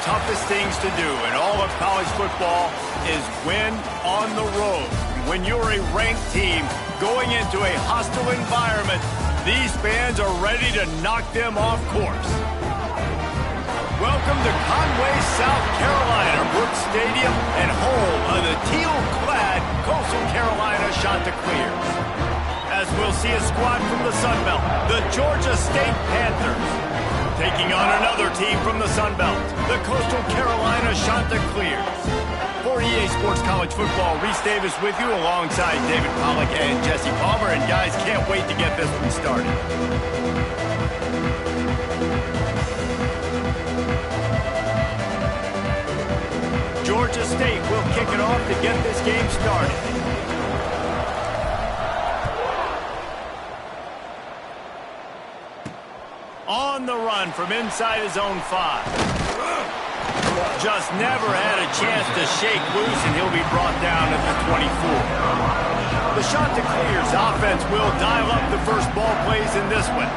toughest things to do in all of college football is win on the road. When you're a ranked team going into a hostile environment, these fans are ready to knock them off course. Welcome to Conway, South Carolina, Brooks Stadium, and home of the teal-clad Coastal Carolina Chanticleers. As we'll see a squad from the Sun Belt, the Georgia State Panthers, taking on another team from the Sun Belt, the Coastal Carolina Chanticleers. For EA Sports College Football, Reese Davis with you alongside David Pollack and Jesse Palmer. And guys, can't wait to get this one started. Georgia State will kick it off to get this game started. On the run from inside his own 5. Just never had a chance to shake loose, and he'll be brought down at the 24. The Chanticleers offense will dial up the first ball plays in this one.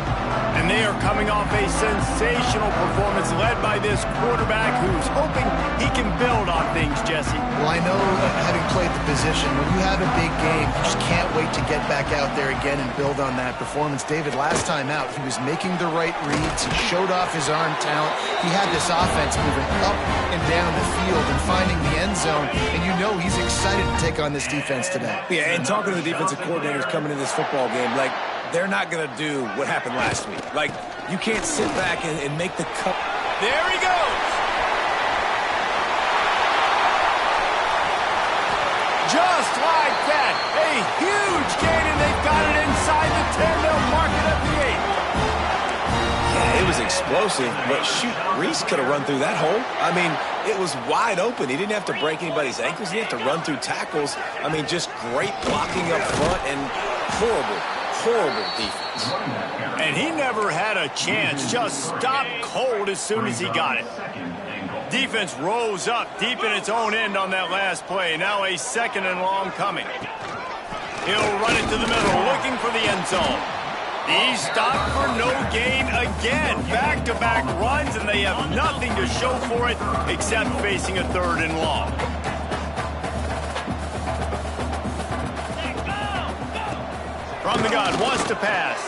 And they are coming off a sensational performance led by this quarterback who's hoping he can build on things, Jesse. Well, I know, having played the position, when you have a big game, you just can't wait to get back out there again and build on that performance. David, last time out, he was making the right reads. He showed off his arm talent. He had this offense moving up and down the field and finding the end zone. And you know he's excited to take on this defense today. Yeah, and talking to the defensive coordinators coming in this football game, like, they're not going to do what happened last week. Like, you can't sit back and make the cut. There he goes. Just like that. A huge gain, and they've got it inside the 10. They'll mark it at the 8. Yeah, it was explosive, but shoot, Reese could have run through that hole. I mean, it was wide open. He didn't have to break anybody's ankles. He didn't have to run through tackles. I mean, just great blocking up front and horrible defense. And he never had a chance. Just stopped cold as soon as he got it. Defense rose up deep in its own end on that last play. Now a 2nd and long coming. He'll run it to the middle, looking for the end zone. He stopped for no gain again. Back-to-back runs, and they have nothing to show for it except facing a 3rd and long. From the gun, wants to pass.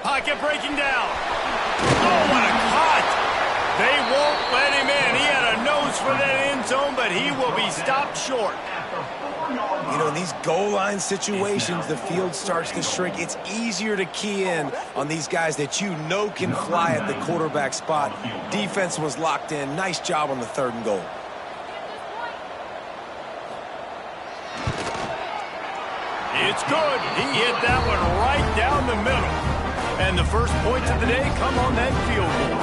Pocket breaking down. Oh, what a cut! They won't let him in. He had a nose for that end zone, but he will be stopped short. You know, in these goal line situations, the field starts to shrink. It's easier to key in on these guys that you know can fly at the quarterback spot. Defense was locked in. Nice job on the 3rd and goal. It's good. He hit that one right down the middle. And the first points of the day come on that field goal.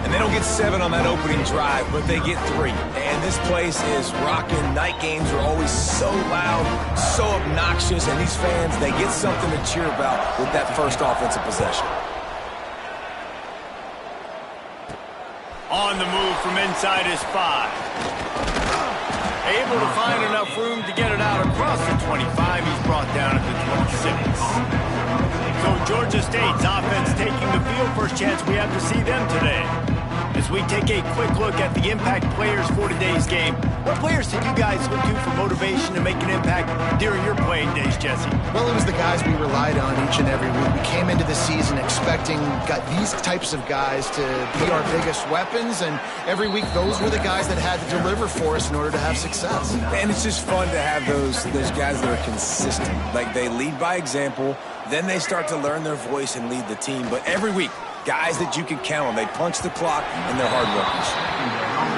And they don't get 7 on that opening drive, but they get 3. And this place is rocking. Night games are always so loud, so obnoxious, and these fans, they get something to cheer about with that first offensive possession. On the move from inside his 5. Able to find enough room to get it out across the 25. He's brought down at the 26. So Georgia State's offense taking the field. First chance we have to see them today. As we take a quick look at the impact players for today's game, what players did you guys look to for motivation to make an impact during your playing days, Jesse? Well, it was the guys we relied on each and every week. We came into the season expecting these types of guys to be our biggest weapons, and every week those were the guys that had to deliver for us in order to have success. And it's just fun to have those guys that are consistent. Like, they lead by example, then they start to learn their voice and lead the team. But every week, guys that you can count on. They punch the clock, and they're hard workers.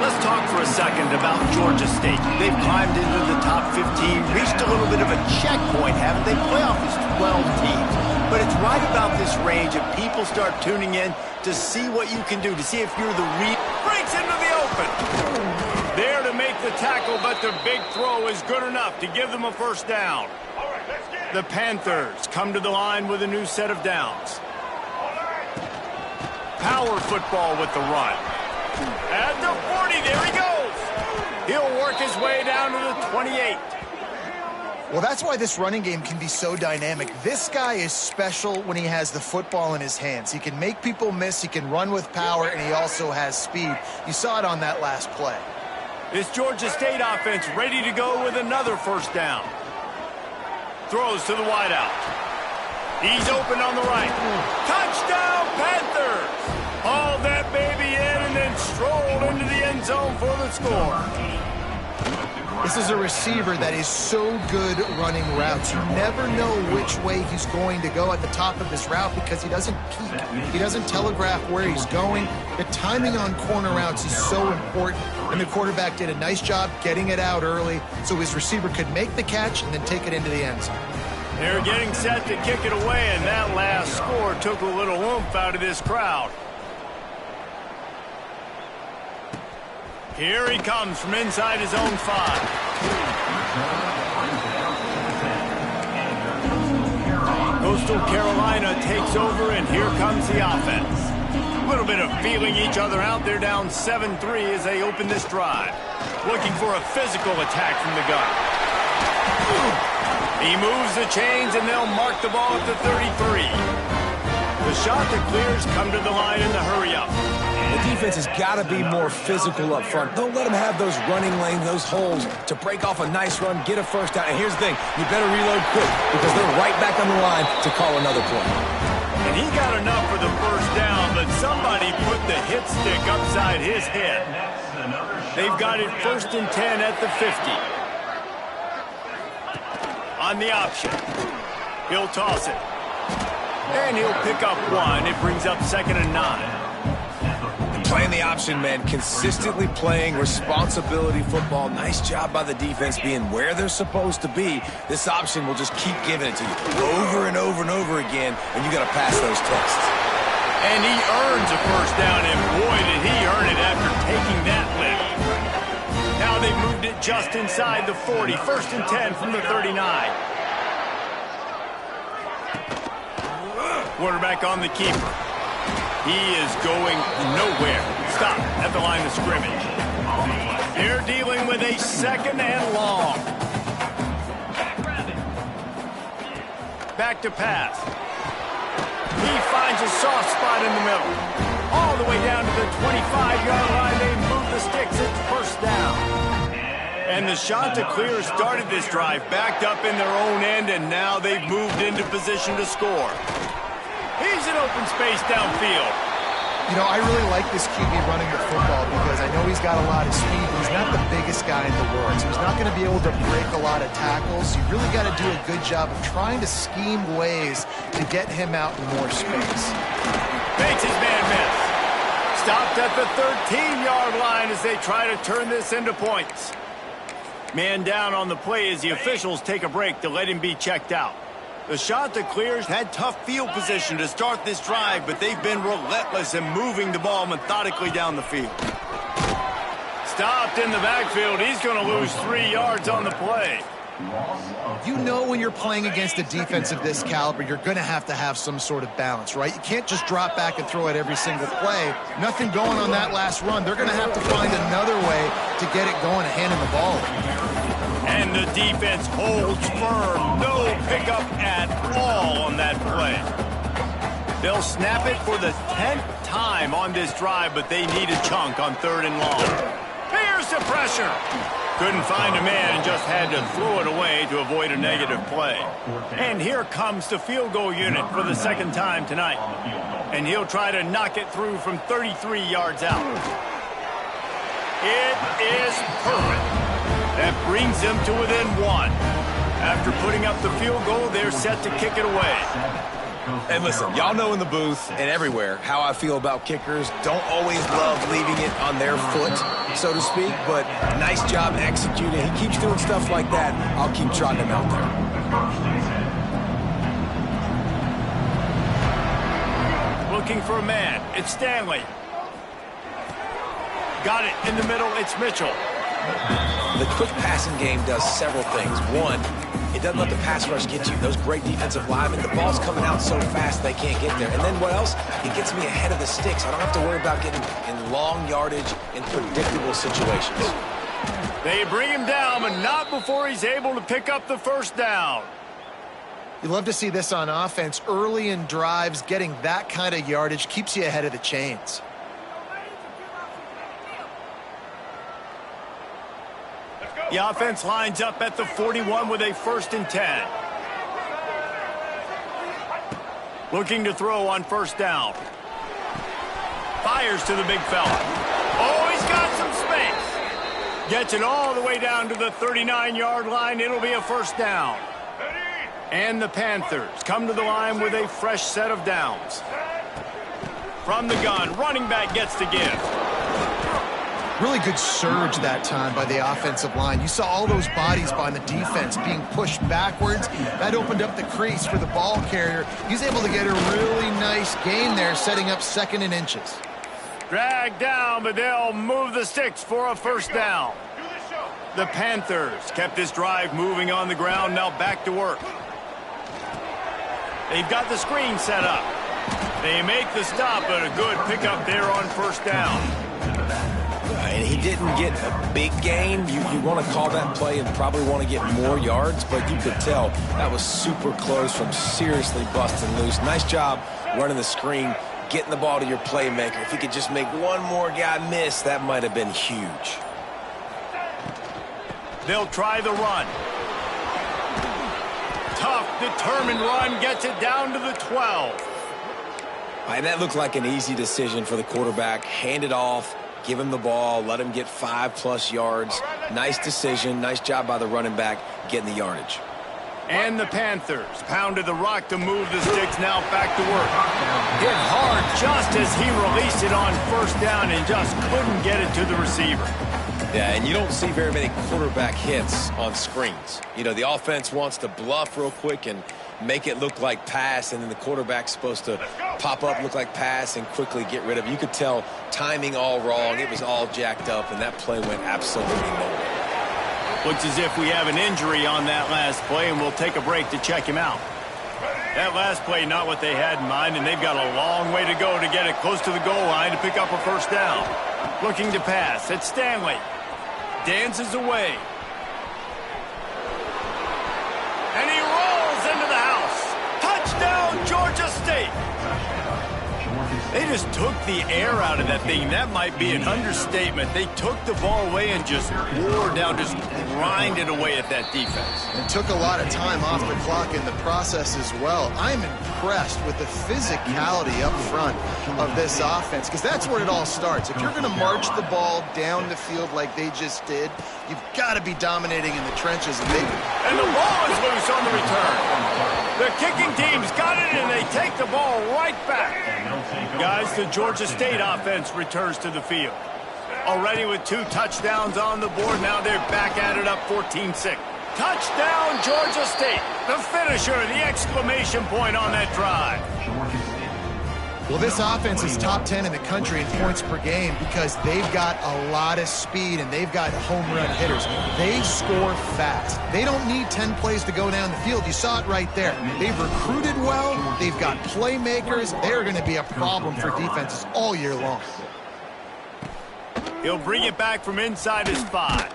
Let's talk for a second about Georgia State. They've climbed into the top 15, reached a little bit of a checkpoint, haven't they? Playoff is 12 teams. But it's right about this range if people start tuning in to see what you can do, to see if you're the breaks into the open. There to make the tackle, but their big throw is good enough to give them a first down. The Panthers come to the line with a new set of downs. Power football with the run. At the 40, there he goes. He'll work his way down to the 28. Well, that's why this running game can be so dynamic. This guy is special when he has the football in his hands. He can make people miss, he can run with power, and he also has speed. You saw it on that last play. This Georgia State offense ready to go with another first down. Throws to the wideout. He's open on the right. Touchdown, Panthers! Hauled that baby in and then strolled into the end zone for the score. This is a receiver that is so good running routes. You never know which way he's going to go at the top of his route because he doesn't peek. He doesn't telegraph where he's going. The timing on corner routes is so important, and the quarterback did a nice job getting it out early so his receiver could make the catch and then take it into the end zone. They're getting set to kick it away, and that last score took a little oomph out of this crowd. Here he comes from inside his own 5. Coastal Carolina takes over, and here comes the offense. A little bit of feeling each other out. They're down 7-3 as they open this drive. Looking for a physical attack from the gun. He moves the chains, and they'll mark the ball at the 33. The shot that clears come to the line in the hurry-up. The defense has got to be more physical up front. Don't let them have those running lanes, those holes to break off a nice run, get a first down. And here's the thing, you better reload quick because they're right back on the line to call another play. And he got enough for the first down, but somebody put the hit stick upside his head. They've got it 1st and 10 at the 50. On the option. He'll toss it. And he'll pick up 1. It brings up 2nd and 9. Playing the option, man, consistently playing responsibility football. Nice job by the defense being where they're supposed to be. This option will just keep giving it to you over and over and over again, and you got to pass those tests. And he earns a first down, and boy, did he earn it after taking that lift. Now they've moved it just inside the 40. 1st and 10 from the 39. Quarterback on the keeper. He is going nowhere. Stop at the line of scrimmage. They're dealing with a 2nd and long. Back to pass. He finds a soft spot in the middle. All the way down to the 25-yard line. They move the sticks. It's first down. And the shot to clear started this drive. Backed up in their own end, and now they've moved into position to score. He's in open space downfield. You know, I really like this QB running the football because I know he's got a lot of speed, but he's not the biggest guy in the world. So he's not going to be able to break a lot of tackles. You really got to do a good job of trying to scheme ways to get him out in more space. Makes his man miss. Stopped at the 13-yard line as they try to turn this into points. Man down on the play as the officials take a break to let him be checked out. The shot that clears had tough field position to start this drive, but they've been relentless in moving the ball methodically down the field. Stopped in the backfield. He's going to lose 3 yards on the play. You know when you're playing against a defense of this caliber, you're going to have some sort of balance, right? You can't just drop back and throw it every single play. Nothing going on that last run. They're going to have to find another way to get it going and handing the ball. And the defense holds firm. No pickup at all on that play. They'll snap it for the 10th time on this drive, but they need a chunk on 3rd and long. Here's the pressure. Couldn't find a man and just had to throw it away to avoid a negative play. And here comes the field goal unit for the 2nd time tonight. And he'll try to knock it through from 33 yards out. It is perfect. That brings them to within 1. After putting up the field goal, they're set to kick it away. And listen, y'all know in the booth and everywhere how I feel about kickers. Don't always love leaving it on their foot, so to speak, but nice job executing. He keeps doing stuff like that. I'll keep trotting him out there. Looking for a man. It's Stanley. Got it in the middle. It's Mitchell. The quick passing game does several things. One, it doesn't let the pass rush get you. Those great defensive linemen, the ball's coming out so fast they can't get there. And then what else? It gets me ahead of the sticks. I don't have to worry about getting in long yardage in predictable situations. They bring him down, but not before he's able to pick up the first down. You love to see this on offense. Early in drives, getting that kind of yardage keeps you ahead of the chains. The offense lines up at the 41 with a 1st and 10. Looking to throw on 1st down. Fires to the big fella. Oh, he's got some space. Gets it all the way down to the 39-yard line. It'll be a 1st down. And the Panthers come to the line with a fresh set of downs. From the gun, running back gets to give. Really good surge that time by the offensive line. You saw all those bodies by the defense being pushed backwards. That opened up the crease for the ball carrier. He's able to get a really nice gain there, setting up 2nd and inches. Dragged down, but they'll move the sticks for a 1st down. The Panthers kept this drive moving on the ground, now back to work. They've got the screen set up. They make the stop, but a good pickup there on 1st down. And he didn't get a big gain. You want to call that play and probably want to get more yards, but you could tell that was super close from seriously busting loose. Nice job running the screen, getting the ball to your playmaker. If he could just make one more guy miss, that might have been huge. They'll try the run. Tough, determined run, gets it down to the 12. And that looked like an easy decision for the quarterback. Hand it off. Give him the ball, let him get 5+ yards. Nice decision, nice job by the running back getting the yardage. And the Panthers pounded the rock to move the sticks, now back to work. Hit hard just as he released it on 1st down and just couldn't get it to the receiver. Yeah, and you don't see very many quarterback hits on screens. You know, the offense wants to bluff real quick and make it look like pass, and then the quarterback's supposed to pop up, look like pass, and quickly get rid of it. You could tell timing all wrong. It was all jacked up, and that play went absolutely nowhere. Looks as if we have an injury on that last play, and we'll take a break to check him out. That last play, not what they had in mind, and they've got a long way to go to get it close to the goal line to pick up a 1st down. Looking to pass. It's Stanley. Dances away. And he rolls into the house. Touchdown, Georgia State. They just took the air out of that thing. That might be an understatement. They took the ball away and just wore down, just grinded away at that defense. And took a lot of time off the clock in the process as well. I'm impressed with the physicality up front of this offense, because that's where it all starts. If you're going to march the ball down the field like they just did, you've got to be dominating in the trenches. And the ball is loose on the return. The kicking team's got it, and they take the ball right back. Guys, the Georgia State offense returns to the field. Already with 2 touchdowns on the board, now they're back at it up 14-6. Touchdown, Georgia State. The finisher, the exclamation point on that drive. Well, this offense is top 10 in the country in points per game because they've got a lot of speed and they've got home run hitters. They score fast. They don't need 10 plays to go down the field. You saw it right there. They've recruited well. They've got playmakers. They're going to be a problem for defenses all year long. He'll bring it back from inside his 5.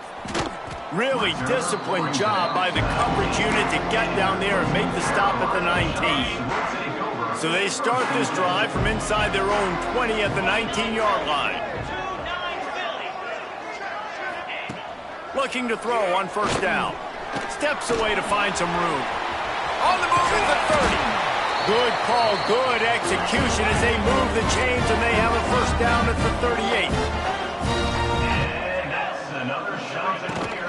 Really disciplined job by the coverage unit to get down there and make the stop at the 19. So they start this drive from inside their own 20 at the 19-yard line. Looking to throw on 1st down. Steps away to find some room. On the move at the 30. Good call, good execution as they move the chains, and they have a 1st down at the 38. And that's another shot clear.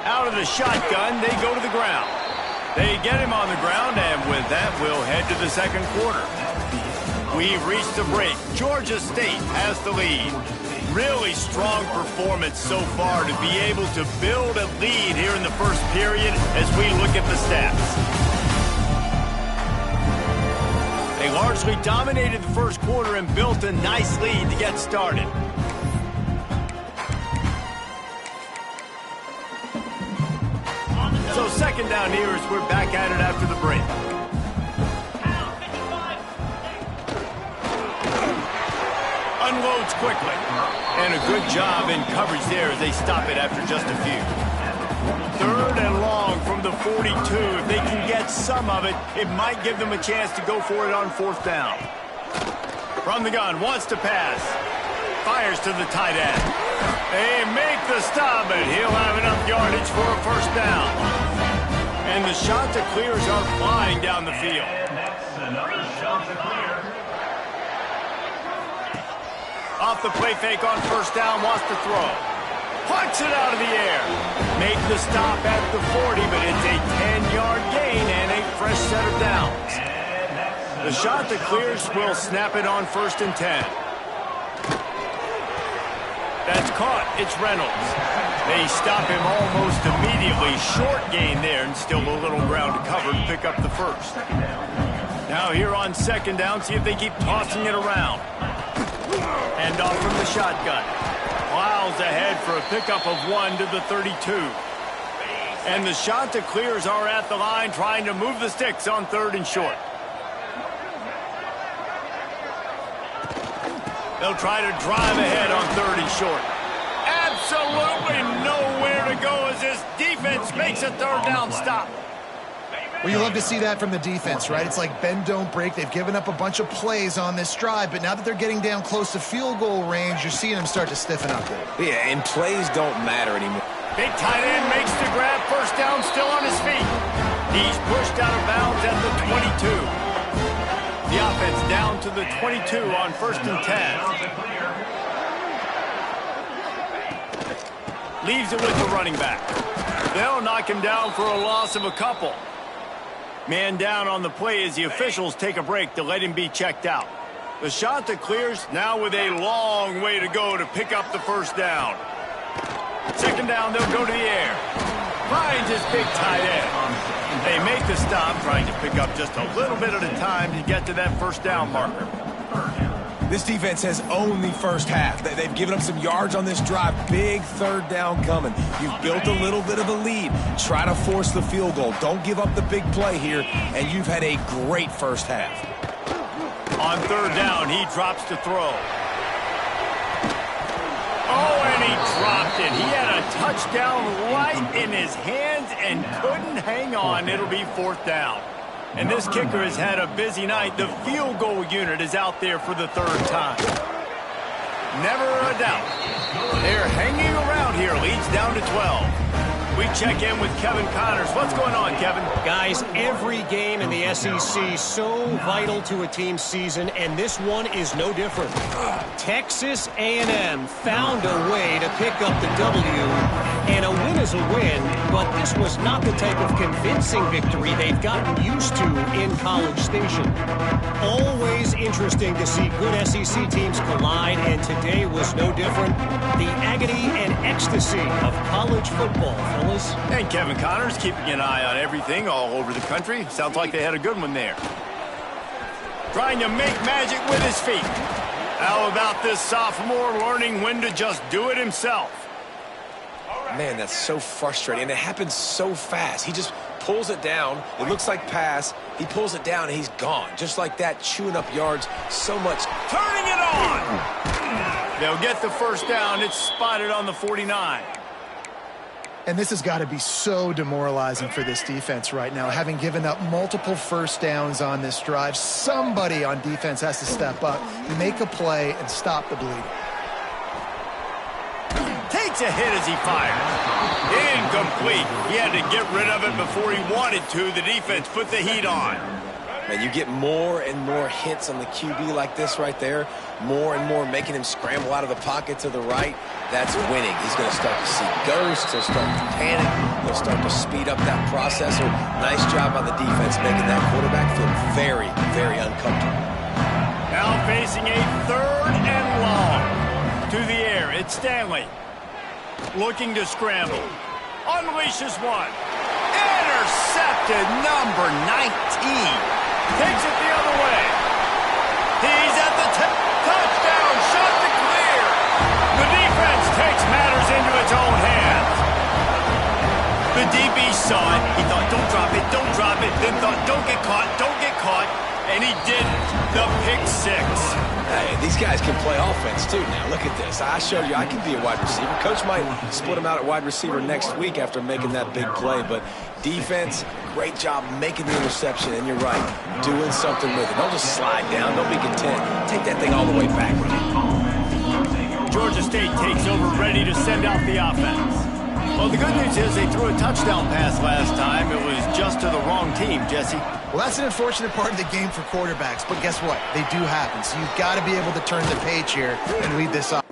Out of the shotgun, they go to the ground. They get him on the ground, and with that, we'll head to the 2nd quarter. We've reached the break. Georgia State has the lead. Really strong performance so far to be able to build a lead here in the 1st period as we look at the stats. They largely dominated the 1st quarter and built a nice lead to get started. So 2nd down here as we're back at it after the break. Unloads quickly. And a good job in coverage there as they stop it after just a few. 3rd and long from the 42. If they can get some of it, it might give them a chance to go for it on 4th down. From the gun, wants to pass. Fires to the tight end. They make the stop, but he'll have enough yardage for a 1st down. And the shot to clears are flying down the field. And that's another shot to clear. Off the play fake on 1st down, wants to throw. Punts it out of the air. Make the stop at the 40, but it's a 10-yard gain and a fresh set of downs. The shot that clears will snap it on 1st and 10. That's caught. It's Reynolds. They stop him almost immediately. Short gain there, and still a little ground to cover to pick up the 1st. Now here on 2nd down, see if they keep tossing it around. Hand off from the shotgun. Plows ahead for a pickup of 1 to the 32. And the shot to clears are at the line, trying to move the sticks on 3rd and short. They'll try to drive ahead on 3rd and short. Absolutely nowhere to go as this defense makes a 3rd down stop. Well, you love to see that from the defense, right? It's like bend, don't break. They've given up a bunch of plays on this drive, but now that they're getting down close to field goal range, you're seeing them start to stiffen up there. Yeah, and plays don't matter anymore. Big tight end makes the grab. 1st down, still on his feet. He's pushed out of bounds at the 22. The offense down to the 22 on 1st and 10. Leaves it with the running back. They'll knock him down for a loss of a couple. Man down on the play as the officials take a break to let him be checked out. The shot that clears now with a long way to go to pick up the 1st down. 2nd down, they'll go to the air. Finds his big tight end. They make the stop, trying to pick up just a little bit at a time to get to that 1st down marker. This defense has owned the 1st half. They've given up some yards on this drive. Big 3rd down coming. You've built a little bit of a lead. Try to force the field goal. Don't give up the big play here, and you've had a great 1st half. On 3rd down, he drops to throw. Oh, and he dropped it. He had a touchdown right in his hands and couldn't hang on. It'll be 4th down. And this kicker has had a busy night. The field goal unit is out there for the 3rd time. Never a doubt. They're hanging around here. Leads down to 12. We check in with Kevin Connors. What's going on, Kevin? Guys, every game in the SEC so vital to a team's season, and this one is no different. Texas A&M found a way to pick up the W, and a win is a win, but this was not the type of convincing victory they've gotten used to in College Station. Always interesting to see good SEC teams collide, and today was no different. The agony and ecstasy of college football, fellas. And Kevin Connors keeping an eye on everything all over the country. Sounds like they had a good one there. Trying to make magic with his feet. How about this sophomore learning when to just do it himself? Man, that's so frustrating, and it happens so fast. He just pulls it down. It looks like pass. He pulls it down, and he's gone. Just like that, chewing up yards so much. Turning it on! They'll get the 1st down. It's spotted on the 49. And this has got to be so demoralizing for this defense right now. Having given up multiple 1st downs on this drive, somebody on defense has to step up, make a play, and stop the bleeding. Takes a hit as he fires. Incomplete. He had to get rid of it before he wanted to. The defense put the heat on. Man, you get more and more hits on the QB like this right there. More and more making him scramble out of the pocket to the right. That's winning. He's going to start to see ghosts. He'll start to panic. He'll start to speed up that process. So nice job on the defense making that quarterback feel very, very uncomfortable. Now facing a 3rd and long. To the air, it's Stanley. Looking to scramble. Unleashes one. Intercepted, number 19. Takes it the other way. He's at the touchdown, shot to clear. The defense takes matters into its own hands. The DB saw it. He thought, don't drop it, don't drop it. Then thought, don't get caught, and he didn't. The pick 6. Hey, these guys can play offense, too. Now, look at this. I showed you I can be a wide receiver. Coach might split him out at wide receiver next week after making that big play. But defense, great job making the interception. And you're right, doing something with it. Don't just slide down. Don't be content. Take that thing all the way back. Georgia State takes over, ready to send out the offense. Well, the good news is they threw a touchdown pass last time. It was just to the wrong team, Jesse. Well, that's an unfortunate part of the game for quarterbacks, but guess what? They do happen, so you've got to be able to turn the page here and lead this up.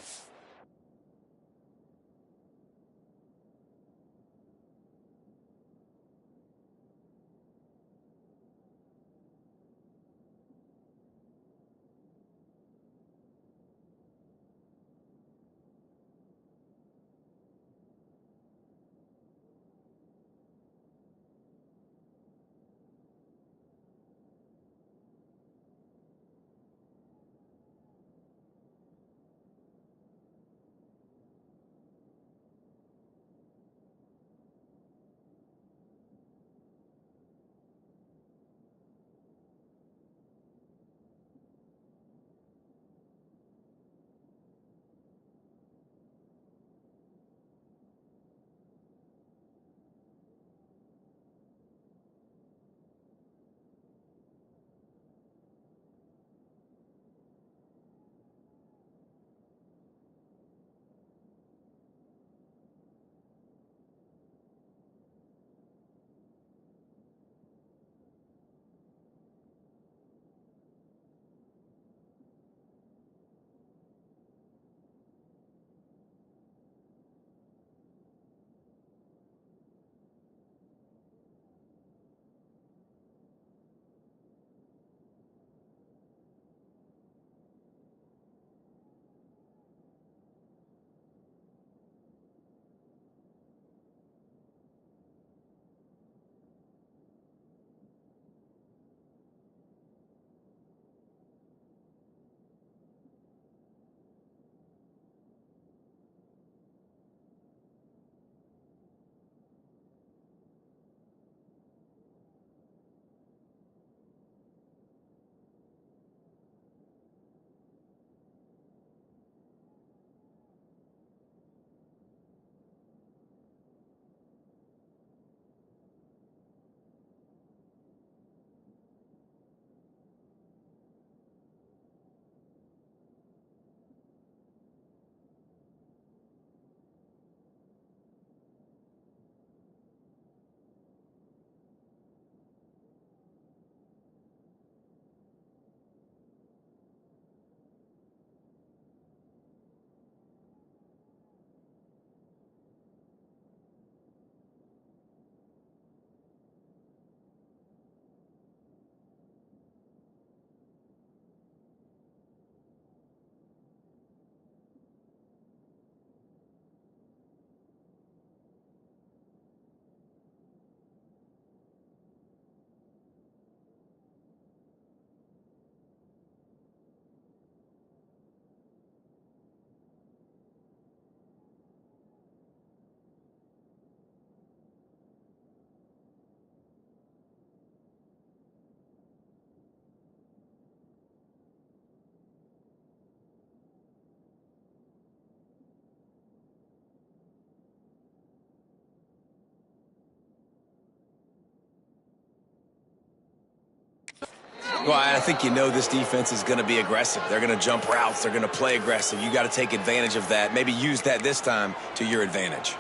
Well, I think you know this defense is going to be aggressive. They're going to jump routes. They're going to play aggressive. You got to take advantage of that. Maybe use that this time to your advantage.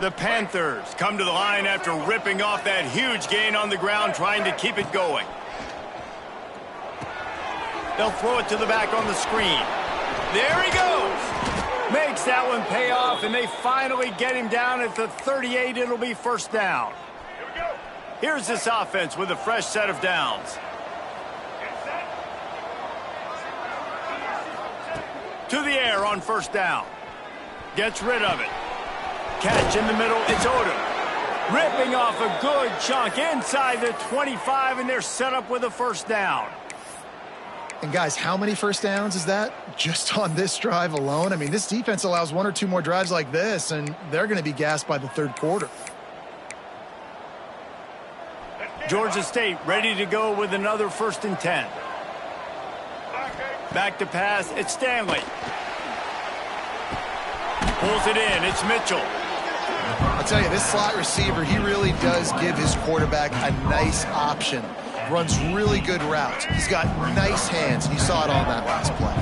The Panthers come to the line after ripping off that huge gain on the ground, trying to keep it going. They'll throw it to the back on the screen. There he goes. Makes that one pay off, and they finally get him down at the 38. It'll be first down. Here's this offense with a fresh set of downs. To the air on first down. Gets rid of it. Catch in the middle. It's Odom. Ripping off a good chunk inside the 25, and they're set up with a first down. And guys, how many first downs is that just on this drive alone? I mean, this defense allows one or two more drives like this, and they're going to be gassed by the third quarter. Georgia State ready to go with another 1st and 10. Back to pass, it's Stanley. Pulls it in, it's Mitchell. I'll tell you, this slot receiver, he really does give his quarterback a nice option. Runs really good routes. He's got nice hands. You saw it on that last play.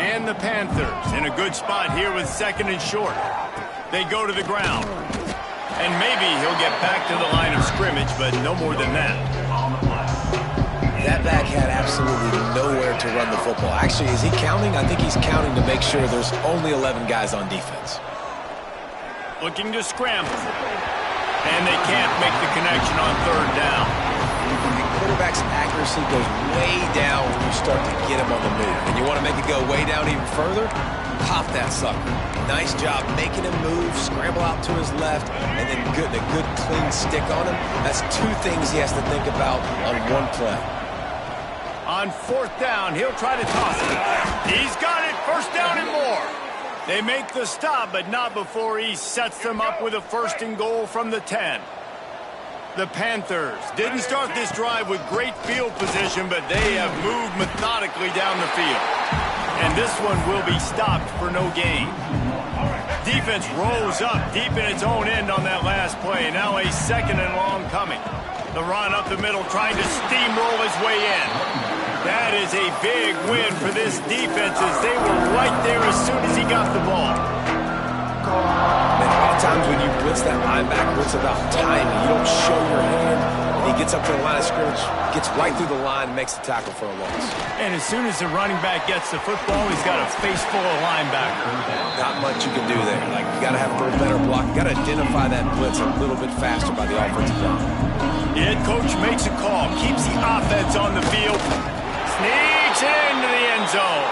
And the Panthers in a good spot here with 2nd and short. They go to the ground. And maybe he'll get back to the line of scrimmage, but no more than that. That back had absolutely nowhere to run the football. Actually, is he counting? I think he's counting to make sure there's only 11 guys on defense. Looking to scramble. And they can't make the connection on 3rd down. The quarterback's accuracy goes way down when you start to get him on the move. And you want to make it go way down even further? Pop that sucker. Nice job making him move, scramble out to his left, and then getting a good clean stick on him. That's 2 things he has to think about on one play. On 4th down, he'll try to toss it. He's got it, 1st down and more. They make the stop, but not before he sets them up with a 1st and goal from the 10. The Panthers didn't start this drive with great field position, but they have moved methodically down the field. And this one will be stopped for no gain. Defense rolls up deep in its own end on that last play. Now a 2nd and long coming. The run up the middle trying to steamroll his way in. That is a big win for this defense as they were right there as soon as he got the ball. Man, a lot of times when you blitz that linebacker, it's about timing. You don't show your hand. And he gets up to the line of scrimmage, gets right through the line, and makes the tackle for a loss. And as soon as the running back gets the football, he's got a face full of linebacker. Not much you can do there. Like, you got to have a little better block. You got to identify that blitz a little bit faster by the offensive line. The head coach makes a call, keeps the offense on the field, sneaks into the end zone.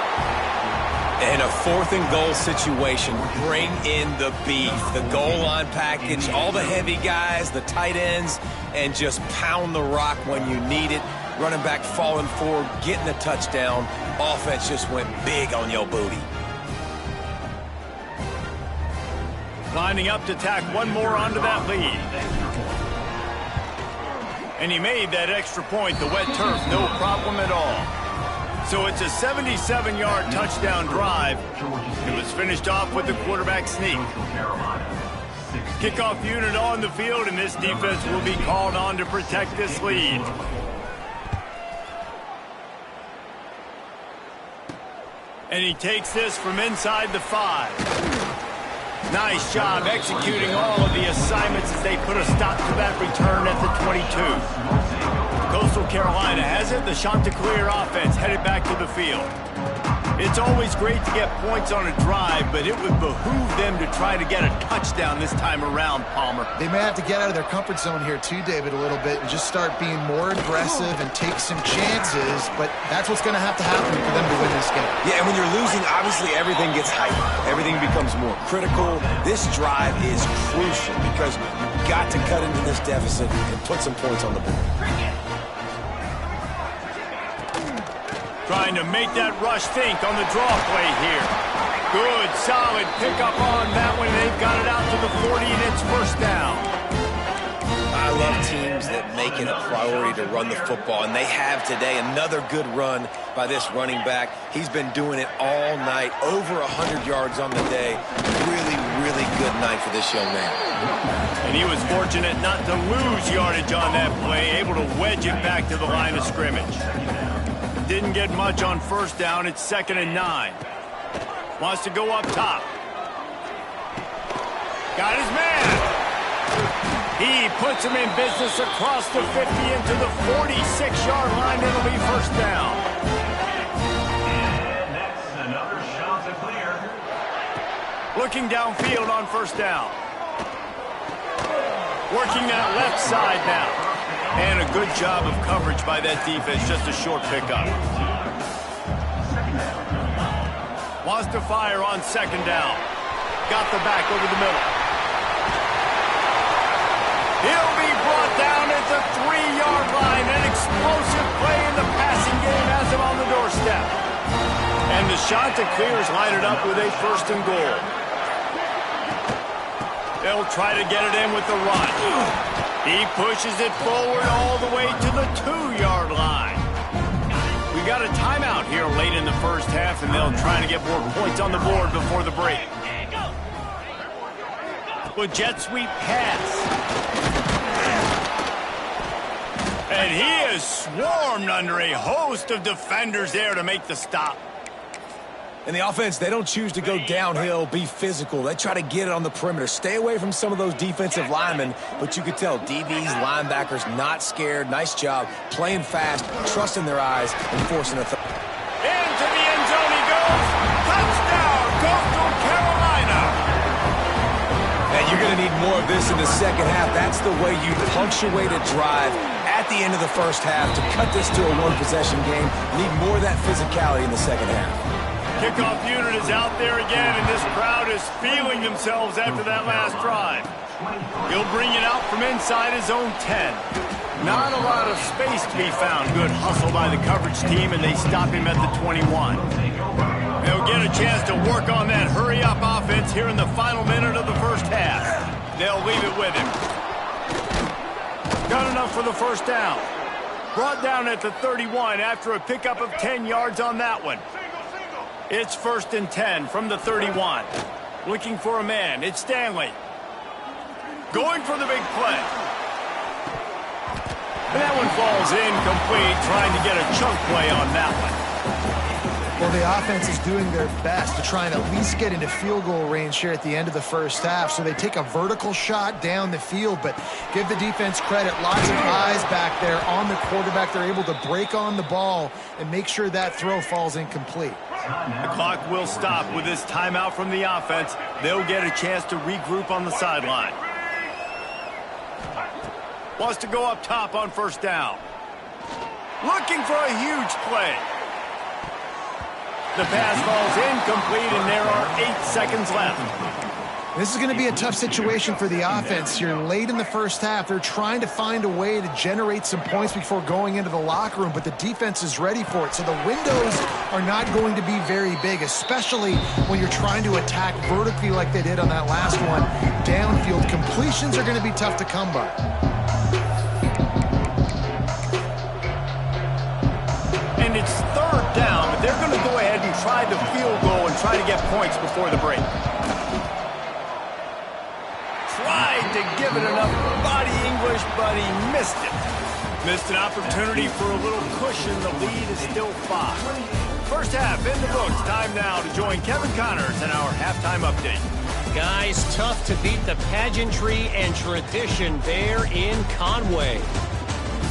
In a 4th and goal situation, bring in the beef, the goal line package, all the heavy guys, the tight ends, and just pound the rock when you need it. Running back falling forward, getting the touchdown. Offense just went big on your booty. Lining up to tack one more onto that lead. And he made that extra point, the wet turf, no problem at all. So it's a 77-yard touchdown drive. It was finished off with the quarterback sneak. Kickoff unit on the field, and this defense will be called on to protect this lead. And he takes this from inside the 5. Nice job executing all of the assignments as they put a stop to that return at the 22. Coastal Carolina has it. The Chanticleer offense headed back to the field. It's always great to get points on a drive, but it would behoove them to try to get a touchdown this time around, Palmer. They may have to get out of their comfort zone here too, David, a little bit and just start being more aggressive and take some chances, but that's what's going to happen for them to win this game. Yeah, and when you're losing, obviously everything gets heightened. Everything becomes more critical. This drive is crucial because you've got to cut into this deficit and put some points on the board. Trying to make that rush think on the draw play here. Good, solid pickup on that one. They've got it out to the 40, and it's 1st down. I love teams that make it a priority to run the football, and they have today. Another good run by this running back. He's been doing it all night, over 100 yards on the day. Really, really good night for this young man. And he was fortunate not to lose yardage on that play, able to wedge it back to the line of scrimmage. Didn't get much on 1st down. It's 2nd and 9. Wants to go up top. Got his man. He puts him in business across the 50 into the 46-yard line. It'll be 1st down. And that's another shot to clear. Looking downfield on 1st down. Working that left side now. And a good job of coverage by that defense. Just a short pickup. Wants to fire on 2nd down. Got the back over the middle. He'll be brought down at the 3-yard line. An explosive play in the passing game has him on the doorstep. And the Chanticleers line it up with a 1st and goal. They'll try to get it in with the run. He pushes it forward all the way to the 2-yard line. We got a timeout here late in the first half, and they'll try to get more points on the board before the break. With jet sweep pass. And he is swarmed under a host of defenders there to make the stop. And the offense, they don't choose to go downhill, be physical. They try to get it on the perimeter. Stay away from some of those defensive linemen, but you could tell DBs, linebackers, not scared. Nice job playing fast, trusting their eyes, and forcing a throw. Into the end zone he goes. Touchdown, Coastal Carolina. And you're going to need more of this in the second half. That's the way you punctuate a drive at the end of the first half to cut this to a one-possession game. Need more of that physicality in the second half. Kickoff unit is out there again, and this crowd is feeling themselves after that last drive. He'll bring it out from inside his own 10. Not a lot of space to be found. Good hustle by the coverage team, and they stop him at the 21. They'll get a chance to work on that hurry-up offense here in the final minute of the first half. They'll leave it with him. Got enough for the first down. Brought down at the 31 after a pickup of 10 yards on that one. It's 1st and 10 from the 31. Looking for a man. It's Stanley. Going for the big play. And that one falls incomplete, trying to get a chunk play on that one. Well, the offense is doing their best to try and at least get into field goal range here at the end of the first half. So they take a vertical shot down the field, but give the defense credit. Lots of eyes back there on the quarterback. They're able to break on the ball and make sure that throw falls incomplete. The clock will stop with this timeout from the offense. They'll get a chance to regroup on the sideline. Wants to go up top on first down. Looking for a huge play. The pass falls incomplete, and there are 8 seconds left. This is going to be a tough situation for the offense here. Late in the first half, they're trying to find a way to generate some points before going into the locker room, but the defense is ready for it. So the windows are not going to be very big, especially when you're trying to attack vertically like they did on that last one. Downfield completions are going to be tough to come by. And it's 3rd down, but they're going to go ahead and try the field goal and try to get points before the break. Tried to give it enough body English, but he missed it. Missed an opportunity for a little cushion. The lead is still 5. First half in the books. Time now to join Kevin Connors in our halftime update. Guys, tough to beat the pageantry and tradition there in Conway.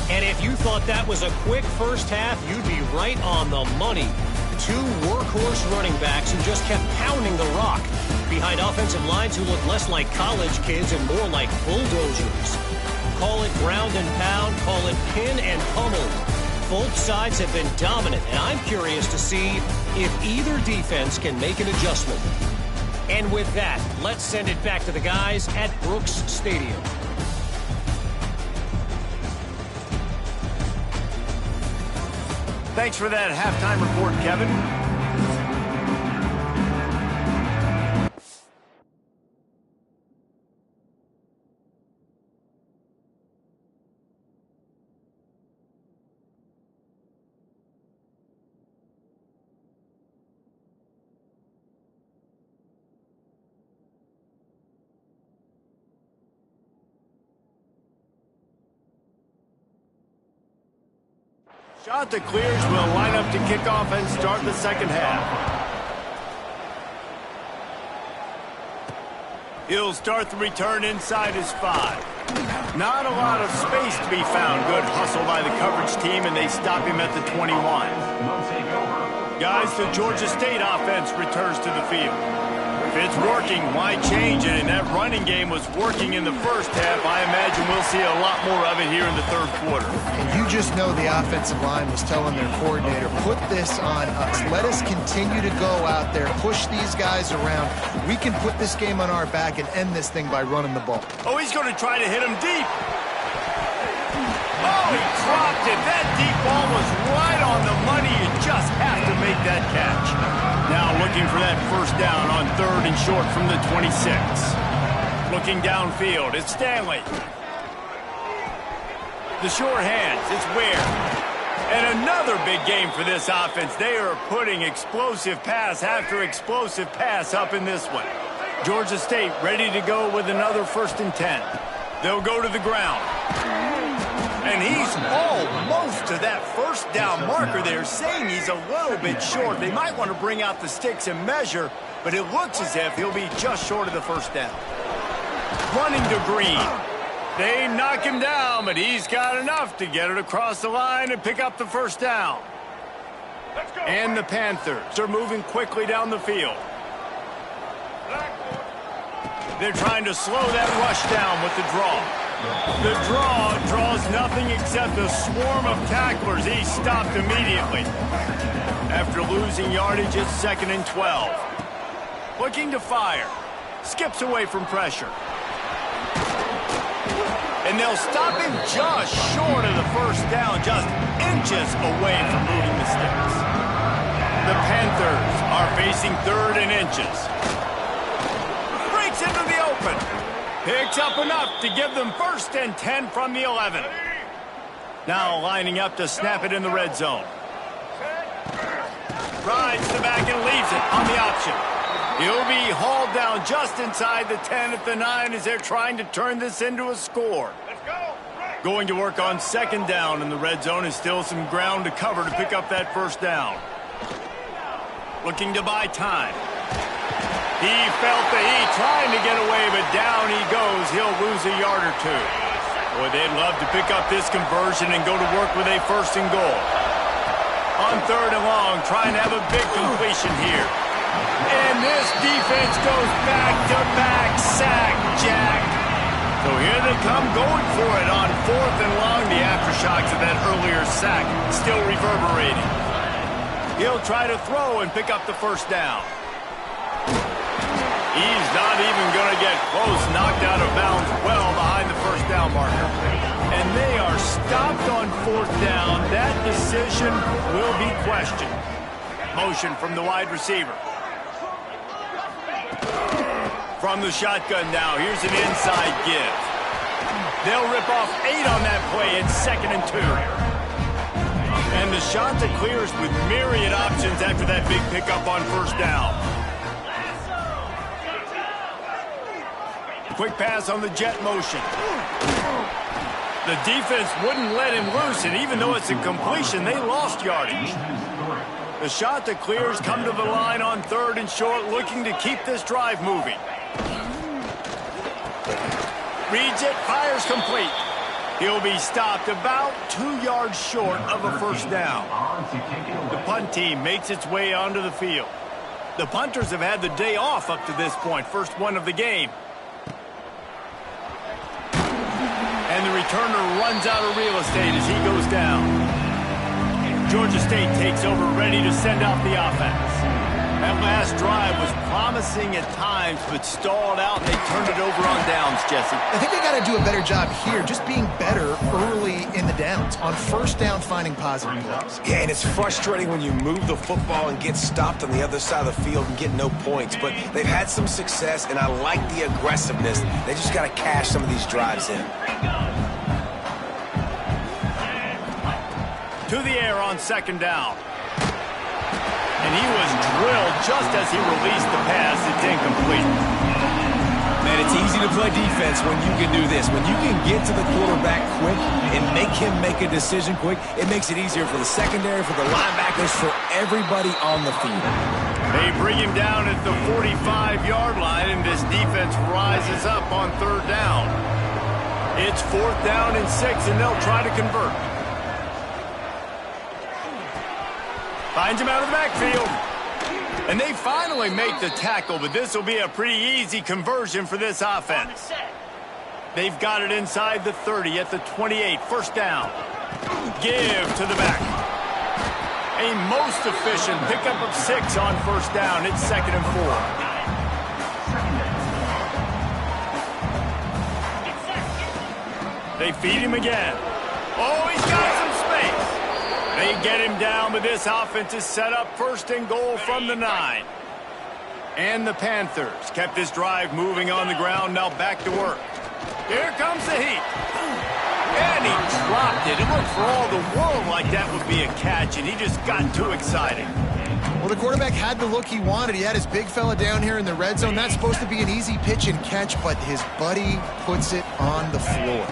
And if you thought that was a quick first half, you'd be right on the money. 2 workhorse running backs who just kept pounding the rock behind offensive lines who look less like college kids and more like bulldozers. Call it ground and pound, call it pin and pummel. Both sides have been dominant, and I'm curious to see if either defense can make an adjustment. And with that, let's send it back to the guys at Brooks Stadium. Thanks for that halftime report, Kevin. Shot that clears will line up to kick off and start the second half. He'll start the return inside his 5. Not a lot of space to be found. Good hustle by the coverage team, and they stop him at the 21. Guys, the Georgia State offense returns to the field. If it's working, why change it? And that running game was working in the first half. I imagine we'll see a lot more of it here in the 3rd quarter. And you just know the offensive line was telling their coordinator, put this on us. Let us continue to go out there, push these guys around. We can put this game on our back and end this thing by running the ball. Oh, he's going to try to hit him deep. Oh, he dropped it. That deep ball was right on the money. You just have to make that catch. Now looking for that first down on 3rd and short from the 26. Looking downfield, it's Stanley. The short hands, it's Ware. And another big game for this offense. They are putting explosive pass after explosive pass up in this one. Georgia State ready to go with another 1st and 10. They'll go to the ground. And he's almost to that first down marker there, saying he's a little bit short. They might want to bring out the sticks and measure, but it looks as if he'll be just short of the first down. Running to Green. They knock him down, but he's got enough to get it across the line and pick up the first down. And the Panthers are moving quickly down the field. They're trying to slow that rush down with the draw. The draw draws nothing except a swarm of tacklers. He's stopped immediately. After losing yardage, it's 2nd and 12. Looking to fire. Skips away from pressure. And they'll stop him just short of the first down, just inches away from moving the sticks. The Panthers are facing 3rd and inches. Breaks into the open. Picks up enough to give them 1st and 10 from the 11. Now lining up to snap it in the red zone. Rides the back and leaves it on the option. He'll be hauled down just inside the 10 at the 9 as they're trying to turn this into a score. Going to work on 2nd down in the red zone is still some ground to cover to pick up that first down. Looking to buy time. He felt the heat trying to get away, but down he goes. He'll lose a yard or two. Boy, they'd love to pick up this conversion and go to work with a 1st and goal. On 3rd and long, trying to have a big completion here. And this defense goes back-to-back sack, Jack. So here they come going for it on 4th and long. The aftershocks of that earlier sack still reverberating. He'll try to throw and pick up the first down. He's not even going to get close, knocked out of bounds well behind the first down marker. And they are stopped on 4th down. That decision will be questioned. Motion from the wide receiver. From the shotgun now, here's an inside give. They'll rip off 8 on that play. It's 2nd and 2. And the Shanta clears with myriad options after that big pickup on 1st down. Quick pass on the jet motion. The defense wouldn't let him loose, and even though it's a completion, they lost yardage. The Shanta clears, come to the line on 3rd and short, looking to keep this drive moving. Reads it, fires complete. He'll be stopped about 2 yards short of a first down. The punt team makes its way onto the field. The punters have had the day off up to this point, first one of the game. And the returner runs out of real estate as he goes down. Georgia State takes over, ready to send out the offense. That last drive was promising at times, but stalled out, and they turned it over on downs, Jesse. I think they got to do a better job here, just being better early in the downs. On 1st down, finding positive plays. Yeah, and it's frustrating when you move the football and get stopped on the other side of the field and get no points. But they've had some success, and I like the aggressiveness. They just got to cash some of these drives in. To the air on 2nd down. And he was drilled just as he released the pass. It's incomplete. Man, it's easy to play defense when you can do this. When you can get to the quarterback quick and make him make a decision quick, it makes it easier for the secondary, for the linebackers, for everybody on the field. They bring him down at the 45-yard line, and this defense rises up on 3rd down. It's 4th down and 6, and they'll try to convert. Finds him out of the backfield. And they finally make the tackle, but this will be a pretty easy conversion for this offense. They've got it inside the 30 at the 28. First down. Give to the back. A most efficient pickup of 6 on 1st down. It's 2nd and 4. They feed him again. Oh, he's got some space. They get him down, but this offense is set up 1st and goal from the 9. And the Panthers kept this drive moving on the ground, now back to work. Here comes the heat. And he dropped it. It looked for all the world like that would be a catch, and he just got too excited. Well, the quarterback had the look he wanted. He had his big fella down here in the red zone. That's supposed to be an easy pitch and catch, but his buddy puts it on the floor.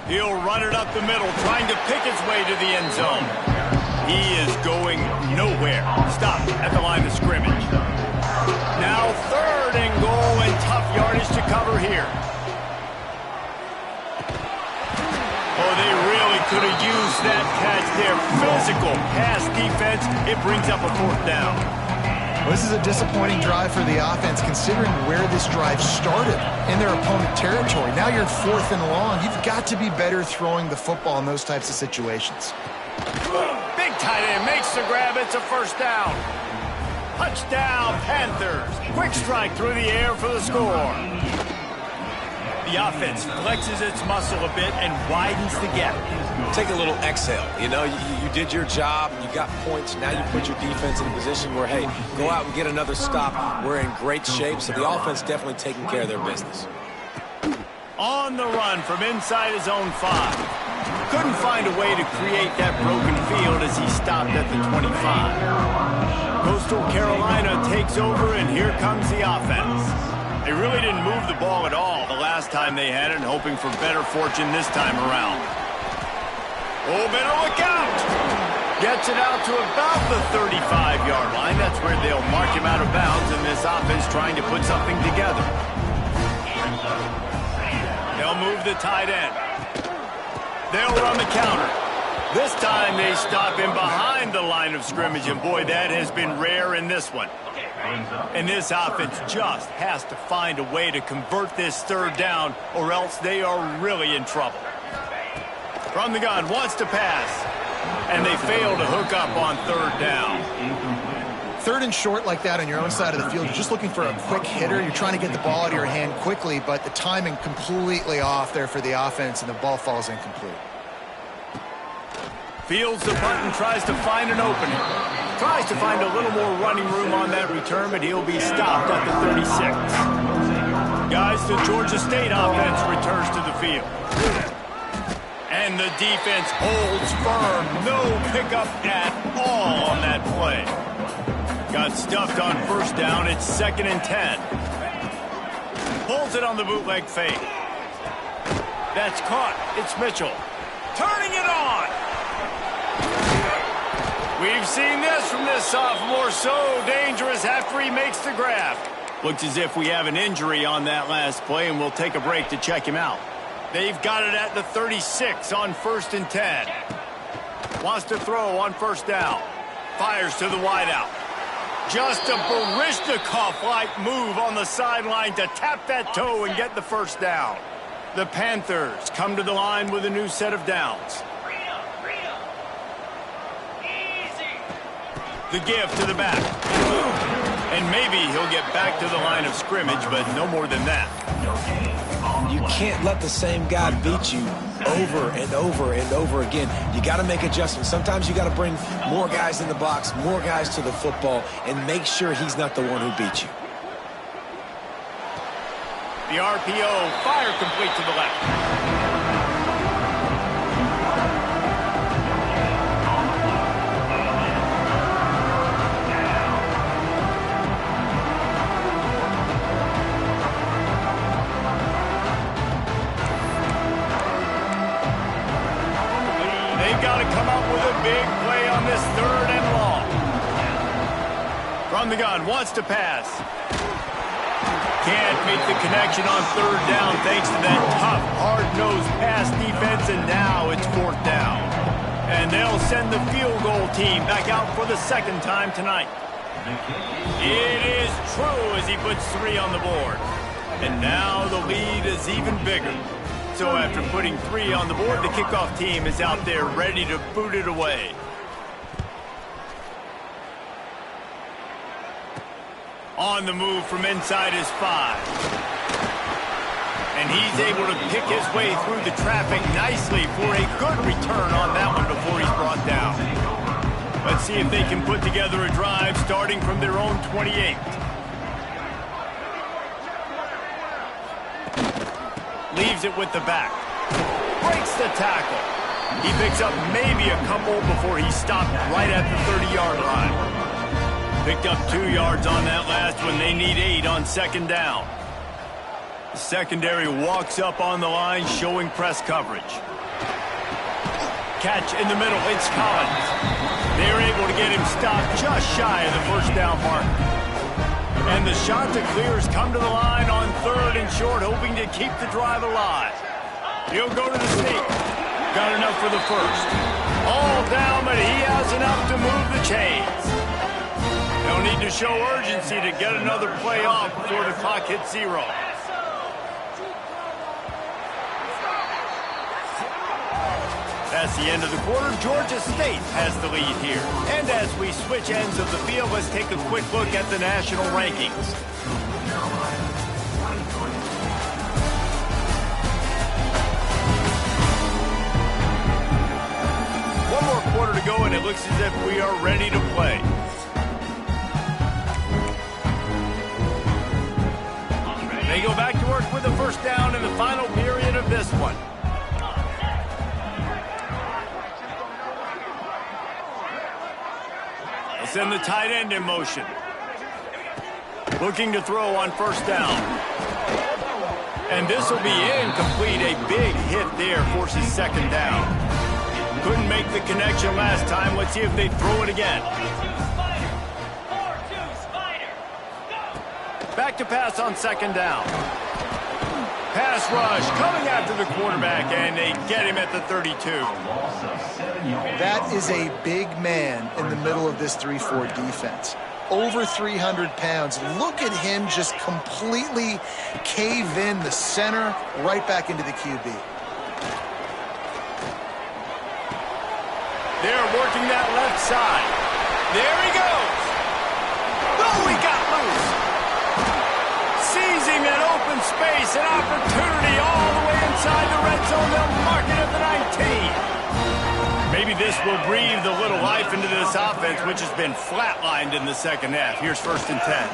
He'll run it up the middle, trying to pick his way to the end zone. He is going nowhere. Stop at the line of scrimmage. Now 3rd and goal, and tough yardage to cover here. Oh, they really could have used that catch there. Physical pass defense. It brings up a 4th down. Well, this is a disappointing drive for the offense, considering where this drive started in their opponent territory. Now you're 4th and long. You've got to be better throwing the football in those types of situations. Big tight end makes the grab. It's a 1st down. Touchdown, Panthers. Quick strike through the air for the score. The offense flexes its muscle a bit and widens the gap. Take a little exhale. You know, you did your job. You got points. Now you put your defense in a position where, hey, go out and get another stop. We're in great shape, so the offense definitely taking care of their business. On the run from inside his own 5. Couldn't find a way to create that broken field as he stopped at the 25. Coastal Carolina takes over, and here comes the offense. They really didn't move the ball at all the last time they had it, hoping for better fortune this time around. Oh, better look out! Gets it out to about the 35-yard line. That's where they'll mark him out of bounds, and this offense trying to put something together. They'll move the tight end. They'll run the counter. This time they stop him behind the line of scrimmage, and boy, that has been rare in this one. And this offense just has to find a way to convert this 3rd down, or else they are really in trouble. From the gun, wants to pass, and they fail to hook up on 3rd down. 3rd and short like that on your own side of the field, you're just looking for a quick hitter. You're trying to get the ball out of your hand quickly, but the timing completely off there for the offense, and the ball falls incomplete. Fields the punt and tries to find an opening. Tries to find a little more running room on that return, but he'll be stopped at the 36. Guys, the Georgia State offense returns to the field. And the defense holds firm. No pickup at all on that play. Got stuffed on 1st down. It's 2nd and 10. Pulls it on the bootleg fake. That's caught. It's Mitchell. Turning it on. We've seen this from this sophomore, so dangerous after he makes the grab. Looks as if we have an injury on that last play, and we'll take a break to check him out. They've got it at the 36 on 1st and 10. Wants to throw on 1st down. Fires to the wideout. Just a Baryshnikov-like move on the sideline to tap that toe and get the 1st down. The Panthers come to the line with a new set of downs. The give to the back. And maybe he'll get back to the line of scrimmage, but no more than that. You can't let the same guy beat you over and over and over again. You got to make adjustments. Sometimes you got to bring more guys in the box, more guys to the football, and make sure he's not the one who beat you. The RPO, fire complete to the left. Got to come up with a big play on this 3rd and long. From the gun, wants to pass. Can't make the connection on 3rd down thanks to that tough, hard-nosed pass defense, and now it's 4th down. And they'll send the field goal team back out for the 2nd time tonight. It is true as he puts 3 on the board. And now the lead is even bigger. So after putting 3 on the board, the kickoff team is out there ready to boot it away. On the move from inside his 5. And he's able to pick his way through the traffic nicely for a good return on that one before he's brought down. Let's see if they can put together a drive starting from their own 28. Leaves it with the back. Breaks the tackle. He picks up maybe a couple before he stopped right at the 30-yard line. Picked up 2 yards on that last one. They need 8 on second down. The secondary walks up on the line, showing press coverage. Catch in the middle. It's Collins. They're able to get him stopped just shy of the first down mark. And the shot to clear has come to the line on 3rd and short, hoping to keep the drive alive. He'll go to the sneak. Got enough for the first. All down, but he has enough to move the chains. They'll need to show urgency to get another play off before the clock hits 0. That's the end of the quarter. Georgia State has the lead here. And as we switch ends of the field, let's take a quick look at the national rankings. One more quarter to go, and it looks as if we are ready to play. They go back to work with a first down in the final period of this one. Send the tight end in motion. Looking to throw on first down. And this will be incomplete. A big hit there forces second down. Couldn't make the connection last time. Let's see if they throw it again. Back to pass on second down. Pass rush coming after the quarterback, and they get him at the 32. That is a big man in the middle of this 3-4 defense. Over 300 pounds. Look at him just completely cave in the center right back into the QB. They're working that left side. There he goes. Oh, he got loose. Seizing an open space, an opportunity all the way inside the red zone. They'll mark it at the 19. Maybe this will breathe a little life into this offense, which has been flatlined in the second half. Here's 1st and 10.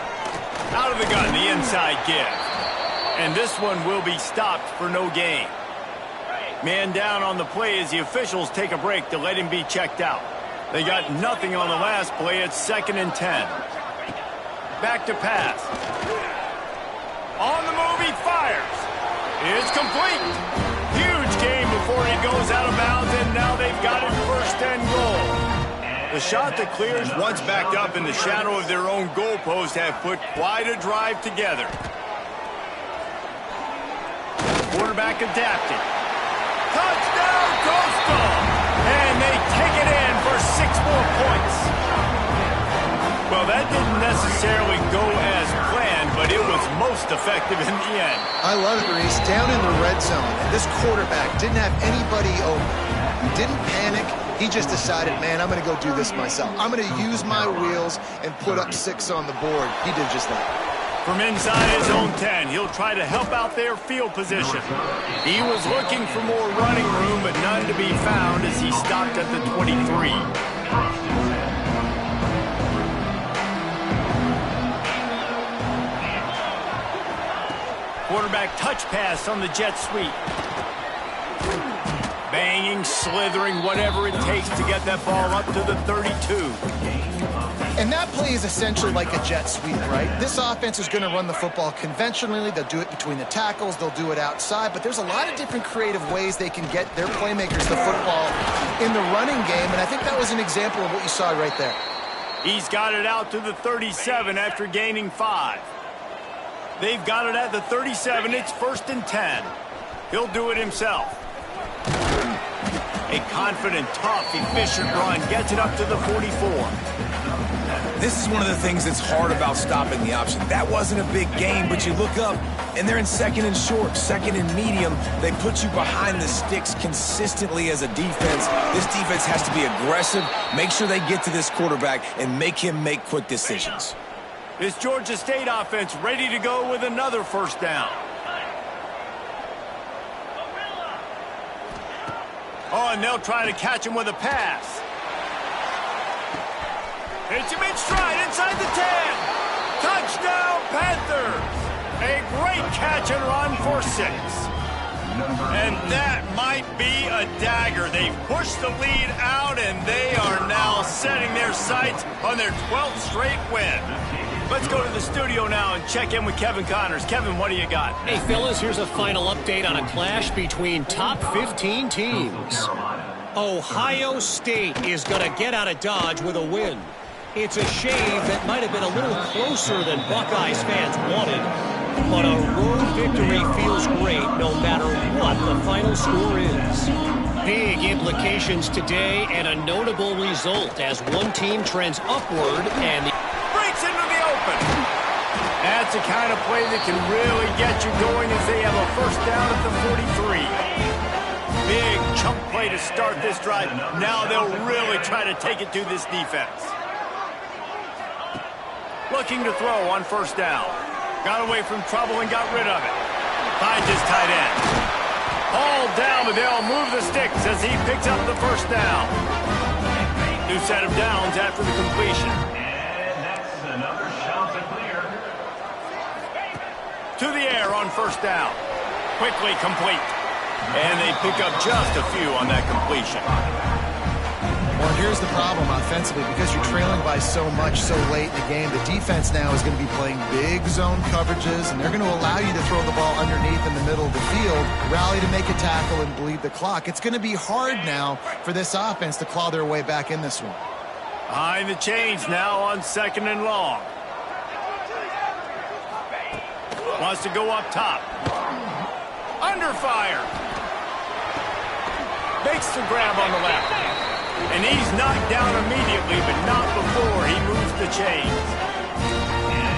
Out of the gun, the inside give. And this one will be stopped for no gain. Man down on the play as the officials take a break to let him be checked out. They got nothing on the last play. It's 2nd and 10. Back to pass. On the move, he fires. It's complete. Huge gain before he goes out of bounds, and now they've got it 1st and goal. The shot that clears, once backed up in the shadow of their own goalpost, have put quite a drive together. Quarterback adapting. Touchdown, Coastal! And they take it in for 6 more points. Well, that didn't necessarily go as planned, but it was most effective in the end. I love it, Reese. Down in the red zone, and this quarterback didn't have anybody open. He didn't panic. He just decided, man, I'm going to go do this myself. I'm going to use my wheels and put up 6 on the board. He did just that. From inside his own 10, he'll try to help out their field position. He was looking for more running room, but none to be found as he stopped at the 23. Quarterback touch pass on the jet sweep. Banging, slithering, whatever it takes to get that ball up to the 32. And that play is essentially like a jet sweep, right? This offense is going to run the football conventionally. They'll do it between the tackles. They'll do it outside. But there's a lot of different creative ways they can get their playmakers the football in the running game. And I think that was an example of what you saw right there. He's got it out to the 37 after gaining 5. They've got it at the 37. It's 1st and 10. He'll do it himself. A confident, tough, efficient run gets it up to the 44. This is one of the things that's hard about stopping the option. That wasn't a big gain, but you look up, and they're in 2nd and short, 2nd and medium. They put you behind the sticks consistently as a defense. This defense has to be aggressive, make sure they get to this quarterback, and make him make quick decisions. This Georgia State offense ready to go with another 1st down. Oh, and they'll try to catch him with a pass. Hits him in stride inside the 10. Touchdown, Panthers. A great catch and run for 6. And that might be a dagger. They've pushed the lead out, and they are now setting their sights on their 12th straight win. Let's go to the studio now and check in with Kevin Connors. Kevin, what do you got? Hey, fellas, here's a final update on a clash between top 15 teams. Ohio State is going to get out of Dodge with a win. It's a shame that might have been a little closer than Buckeyes fans wanted, but a road victory feels great no matter what the final score is. Big implications today and a notable result as one team trends upward and Breaks into the open. That's the kind of play that can really get you going as they have a first down at the 43. Big chunk play to start this drive. Now they'll really try to take it to this defense. Looking to throw on first down. Got away from trouble and got rid of it. Finds his tight end. All down, but they'll move the sticks as he picks up the first down. New set of downs after the completion. And that's another shot to clear. To the air on first down. Quickly complete. And they pick up just a few on that completion. Well, here's the problem offensively. Because you're trailing by so much so late in the game, the defense now is going to be playing big zone coverages, and they're going to allow you to throw the ball underneath in the middle of the field, rally to make a tackle, and bleed the clock. It's going to be hard now for this offense to claw their way back in this one. Behind the chains now on second and long. Wants to go up top. Under fire. Makes the grab on the left. And he's knocked down immediately, but not before he moves the chains.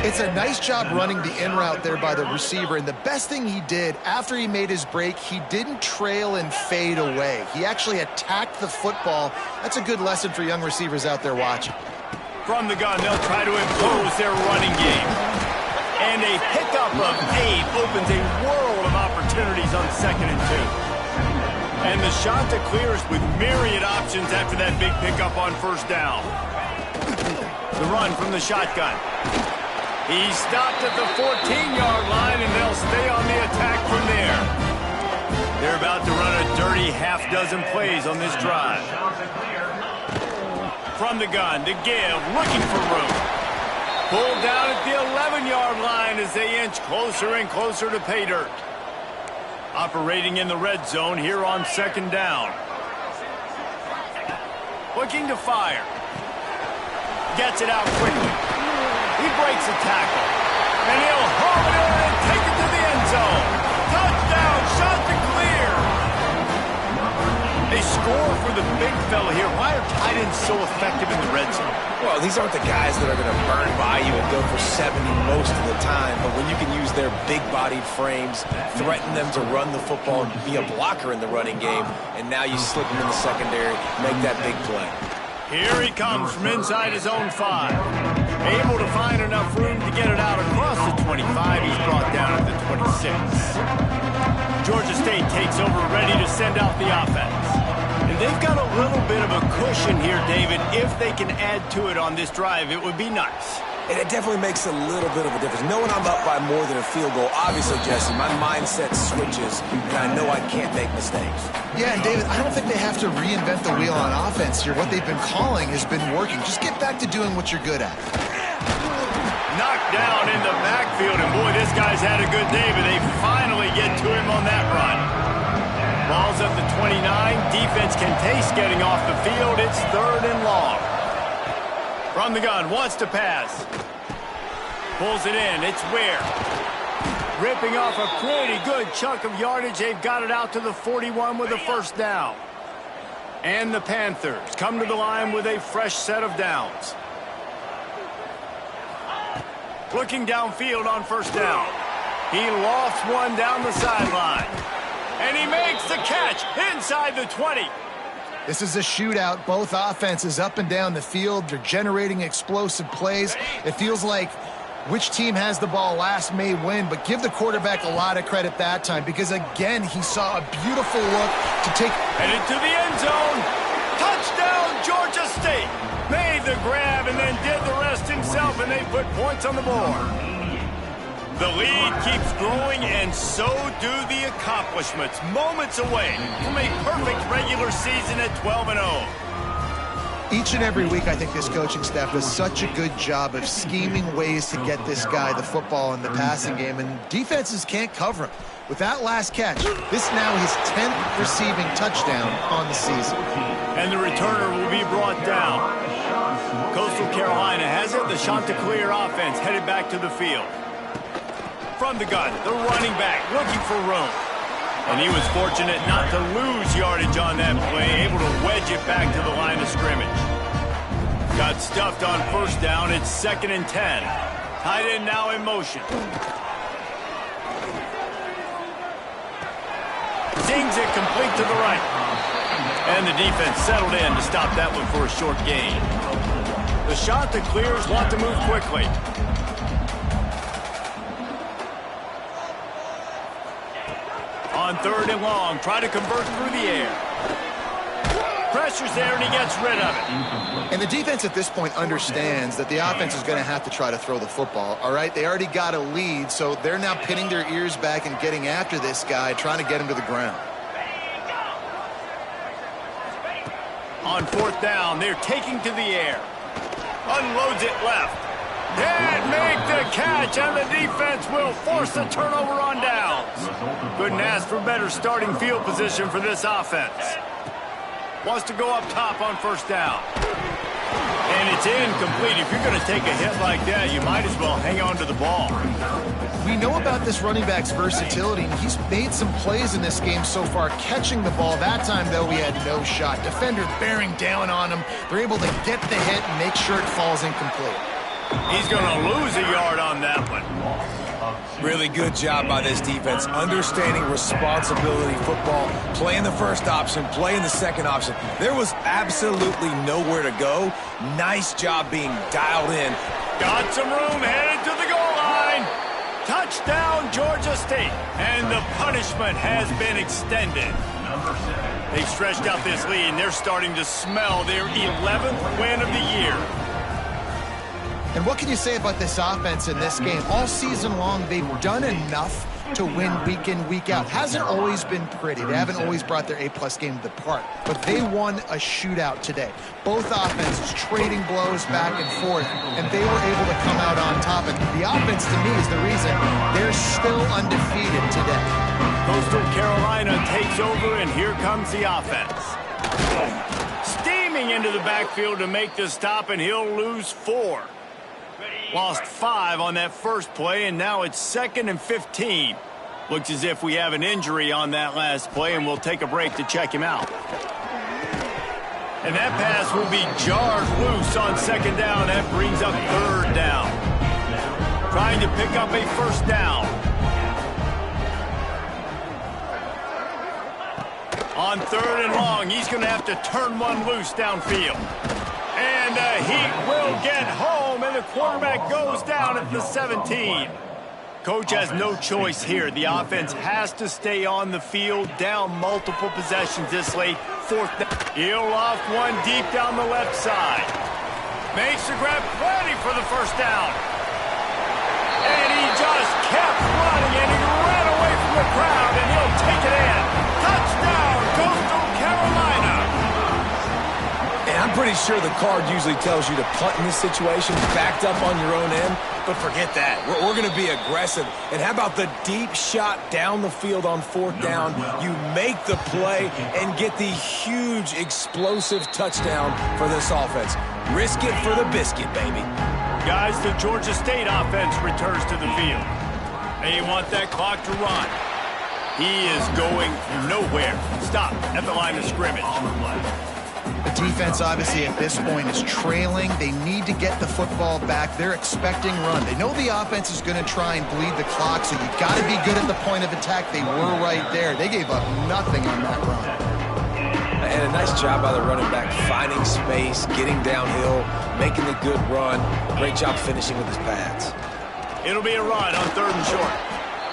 It's a nice job running the in route there by the receiver, and the best thing he did after he made his break, he didn't trail and fade away. He actually attacked the football. That's a good lesson for young receivers out there watching. From the gun, they'll try to impose their running game. And a pickup of 8 opens a world of opportunities on second and 2. And the shot to clears with myriad options after that big pickup on first down. The run from the shotgun. He stopped at the 14-yard line, and they'll stay on the attack from there. They're about to run a dirty half-dozen plays on this drive. From the gun, to give, looking for room. Pulled down at the 11-yard line as they inch closer and closer to pay dirt. Operating in the red zone here on second down. Looking to fire. Gets it out quickly. He breaks a tackle. And he'll haul it in and take it to the end zone. Touchdown, shot to clear. They score for the big fella here. Why are tight ends so effective in the red zone? Well, these aren't the guys that are going to burn by you and go for 70 most of the time, but when you can use their big-bodied frames, threaten them to run the football and be a blocker in the running game, and now you slip them in the secondary, make that big play. Here he comes from inside his own 5. Able to find enough room to get it out across the 25. He's brought down at the 26. Georgia State takes over, ready to send out the offense. And they've got a little bit of a cushion here, David. If they can add to it on this drive, it would be nice. And it definitely makes a little bit of a difference. Knowing I'm up by more than a field goal, obviously, Jesse, my mindset switches, and I know I can't make mistakes. Yeah, and David, I don't think they have to reinvent the wheel on offense here. What they've been calling has been working. Just get back to doing what you're good at. Knocked down in the backfield, and boy, this guy's had a good day, but they finally get to him on that run. Ball's at the 29. Defense can taste getting off the field. It's third and long. From the gun, wants to pass. Pulls it in. It's Ware. Ripping off a pretty good chunk of yardage. They've got it out to the 41 with a first down. And the Panthers come to the line with a fresh set of downs. Looking downfield on first down. He lofts one down the sideline. And he makes the catch inside the 20. This is a shootout. Both offenses up and down the field. They're generating explosive plays. It feels like which team has the ball last may win, but give the quarterback a lot of credit that time because, again, he saw a beautiful look to take. Headed to the end zone. Touchdown, Georgia State. Made the grab and then did the rest himself, and they put points on the board. The lead keeps growing, and so do the accomplishments. Moments away from a perfect regular season at 12-0. Each and every week, I think this coaching staff does such a good job of scheming ways to get this guy the football in the passing game, and defenses can't cover him. With that last catch, this is now his 10th receiving touchdown on the season. And the returner will be brought down. Coastal Carolina has it. The Chanticleer offense headed back to the field. From the gun, the running back looking for room. And he was fortunate not to lose yardage on that play, able to wedge it back to the line of scrimmage. Got stuffed on first down. It's 2nd and 10. Tight end now in motion. Zings it complete to the right. And the defense settled in to stop that one for a short gain. The Chanticleers want to move quickly. On 3rd and long, try to convert through the air. Pressure's there, and he gets rid of it. And the defense at this point understands that the offense is going to have to try to throw the football, all right? They already got a lead, so they're now pinning their ears back and getting after this guy, trying to get him to the ground. On 4th down, they're taking to the air. Unloads it left. Can't make the catch, and the defense will force the turnover on downs. Couldn't ask for better starting field position for this offense. Wants to go up top on 1st down. And it's incomplete. If you're going to take a hit like that, you might as well hang on to the ball. We know about this running back's versatility, and he's made some plays in this game so far, catching the ball. That time, though, he had no shot. Defender bearing down on him. They're able to get the hit and make sure it falls incomplete. He's going to lose a yard on that one. Really good job by this defense, understanding responsibility football, playing the first option, playing the second option. There was absolutely nowhere to go. Nice job being dialed in. Got some room, headed to the goal line. Touchdown, Georgia State. And the punishment has been extended. They've stretched out this lead, and they're starting to smell their 11th win of the year. And what can you say about this offense in this game? All season long, they've done enough to win week in, week out. Hasn't always been pretty. They haven't always brought their A-plus game to the park. But they won a shootout today. Both offenses trading blows back and forth, and they were able to come out on top. And the offense, to me, is the reason they're still undefeated today. Coastal Carolina takes over, and here comes the offense. Steaming into the backfield to make the stop, and he'll lose 4. Lost 5 on that first play, and now it's 2nd and 15. Looks as if we have an injury on that last play, and we'll take a break to check him out. And that pass will be jarred loose on 2nd down. That brings up 3rd down. Trying to pick up a 1st down. On 3rd and long, he's going to have to turn one loose downfield. And the Heat will get home, and the quarterback goes down at the 17. Coach has no choice here. The offense has to stay on the field, down multiple possessions this late. 4th down. He'll loft one deep down the left side. Makes the grab, plenty for the 1st down. And he just kept running, and he ran away from the crowd, and he'll take it in. Touchdown, Coastal Carolina. And I'm pretty sure the card usually tells you to punt in this situation, backed up on your own end. But forget that. We're going to be aggressive. And how about the deep shot down the field on 4th down? You make the play and get the huge explosive touchdown for this offense. Risk it for the biscuit, baby. Guys, the Georgia State offense returns to the field. They want that clock to run. He is going nowhere. Stop at the line of scrimmage. The defense, obviously, at this point is trailing. They need to get the football back. They're expecting run. They know the offense is going to try and bleed the clock, so you got to be good at the point of attack. They were right there. They gave up nothing on that run. And a nice job by the running back, finding space, getting downhill, making the good run. Great job finishing with his pads. It'll be a run on 3rd and short.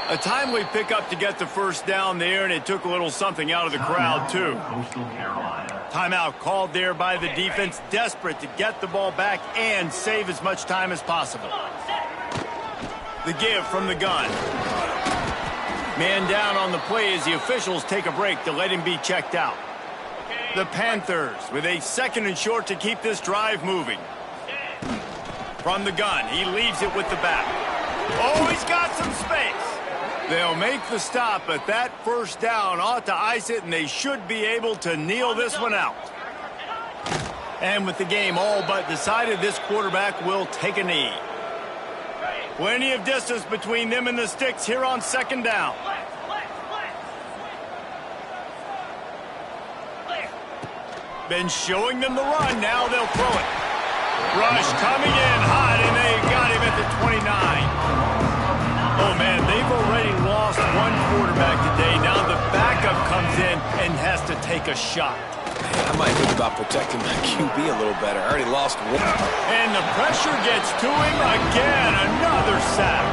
A timely pickup to get the 1st down there, and it took a little something out of the crowd, too. Timeout called there by the defense, desperate to get the ball back and save as much time as possible. The give from the gun. Man down on the play as the officials take a break to let him be checked out. The Panthers with a 2nd and short to keep this drive moving. From the gun, he leaves it with the back. Oh, he's got some space. They'll make the stop, but that first down ought to ice it, and they should be able to kneel this one out. And with the game all but decided, this quarterback will take a knee. Plenty of distance between them and the sticks here on 2nd down. Been showing them the run, now they'll throw it. Rush coming in hot, and they got him at the 29. Oh, man, they've already lost one quarterback today. Now the backup comes in and has to take a shot. Man, I might think about protecting my QB a little better. I already lost one. And the pressure gets to him again. Another sack.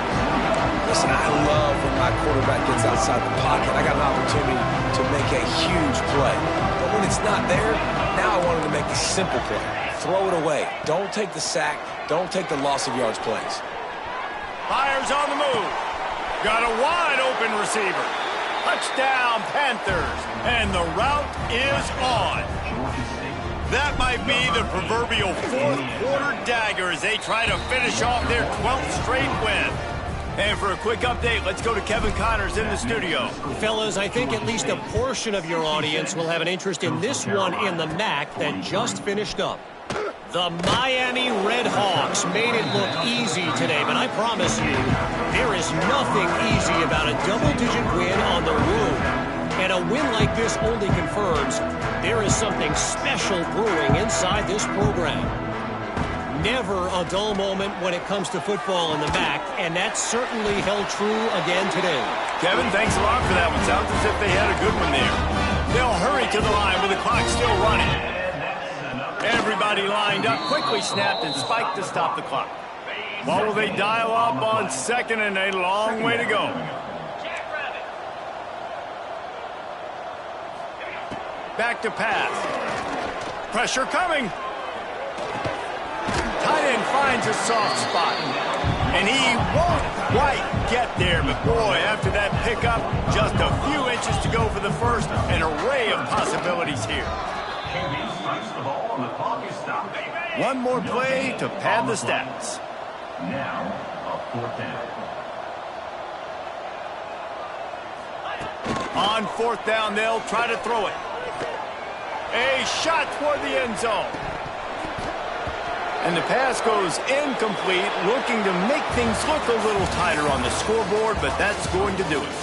Listen, I love when my quarterback gets outside the pocket. I got an opportunity to make a huge play. But when it's not there, now I want him to make a simple play. Throw it away. Don't take the sack. Don't take the loss of yards plays. Fires on the move. Got a wide open receiver. Touchdown, Panthers. And the route is on. That might be the proverbial 4th quarter dagger as they try to finish off their 12th straight win. And for a quick update, let's go to Kevin Connors in the studio. Fellas, I think at least a portion of your audience will have an interest in this one in the MAC that just finished up. The Miami Redhawks made it look easy today, but I promise you, there is nothing easy about a double-digit win on the road. And a win like this only confirms there is something special brewing inside this program. Never a dull moment when it comes to football in the MAC, and that certainly held true again today. Kevin, thanks a lot for that one. Sounds as if they had a good one there. They'll hurry to the line with the clock still running. Everybody lined up, quickly snapped and spiked to stop the clock. What will they dial up on 2nd and a long way to go? Back to pass. Pressure coming. Tight end finds a soft spot. And he won't quite get there, but boy, after that pickup, just a few inches to go for the first. An array of possibilities here. One more play to pad the stats. Now, a 4th down. On 4th down, they'll try to throw it. A shot toward the end zone. And the pass goes incomplete, looking to make things look a little tighter on the scoreboard, but that's going to do it.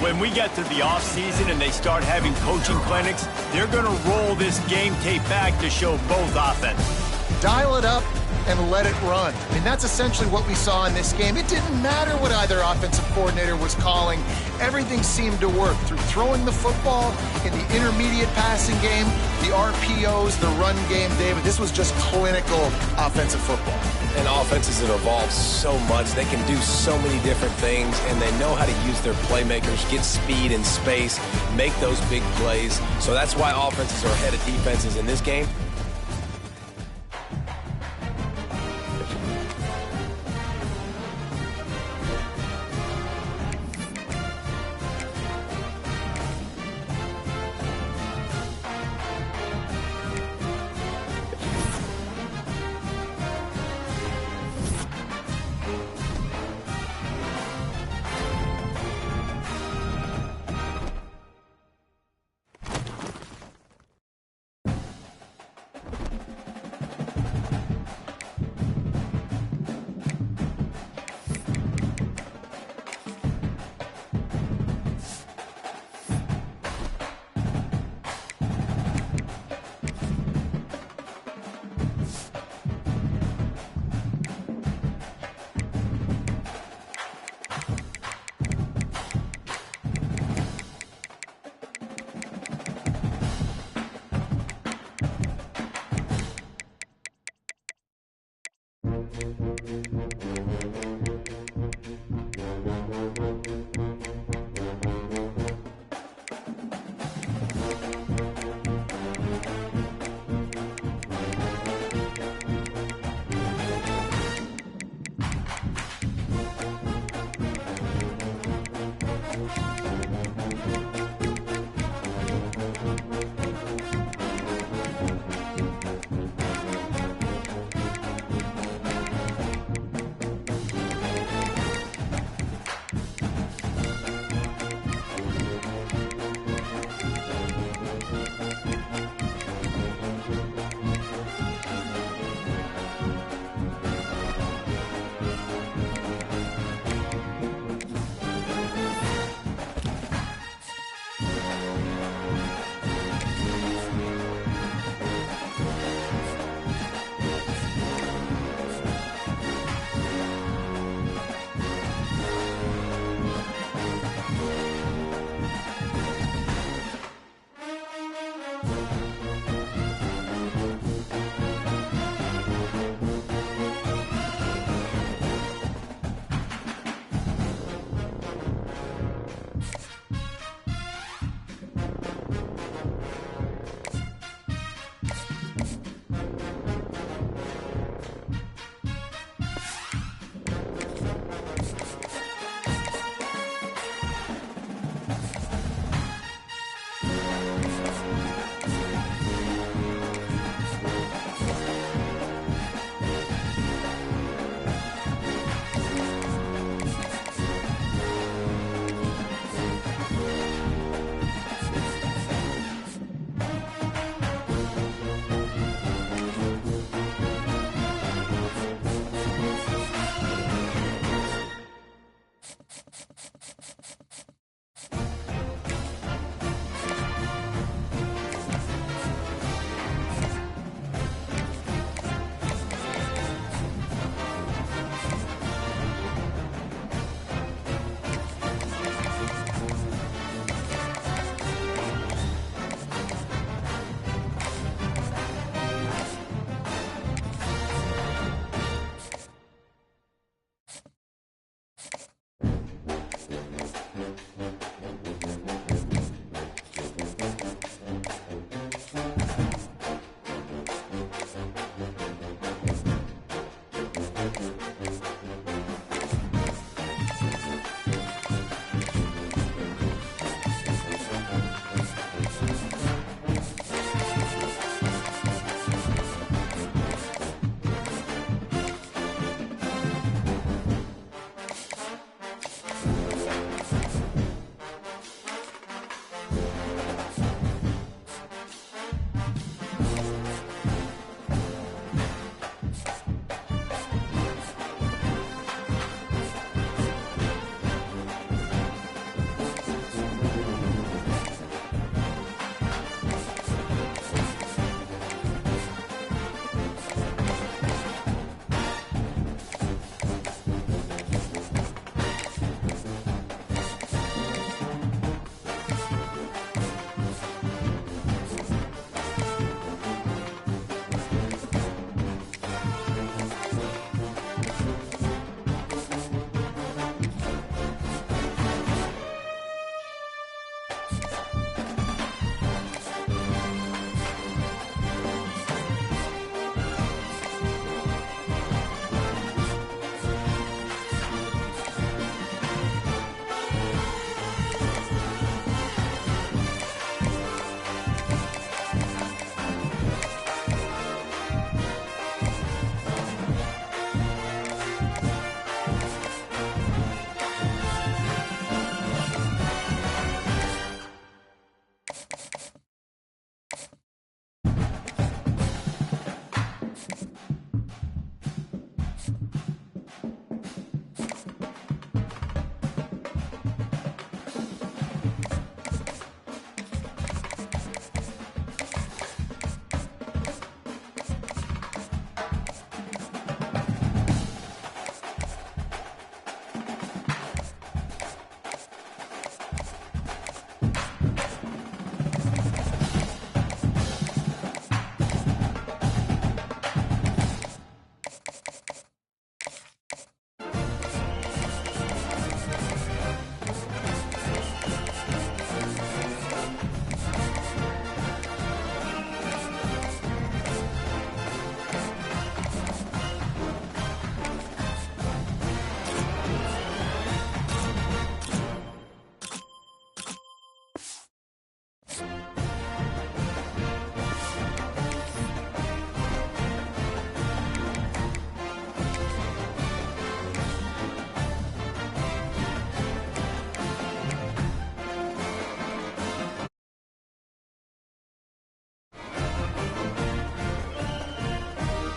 When we get to the offseason and they start having coaching clinics, they're going to roll this game tape back to show both offenses. Dial it up and let it run. I mean, that's essentially what we saw in this game. It didn't matter what either offensive coordinator was calling. Everything seemed to work through throwing the football in the intermediate passing game, the RPOs, the run game, David. This was just clinical offensive football. And offenses have evolved so much. They can do so many different things, and they know how to use their playmakers, get speed and space, make those big plays. So that's why offenses are ahead of defenses in this game.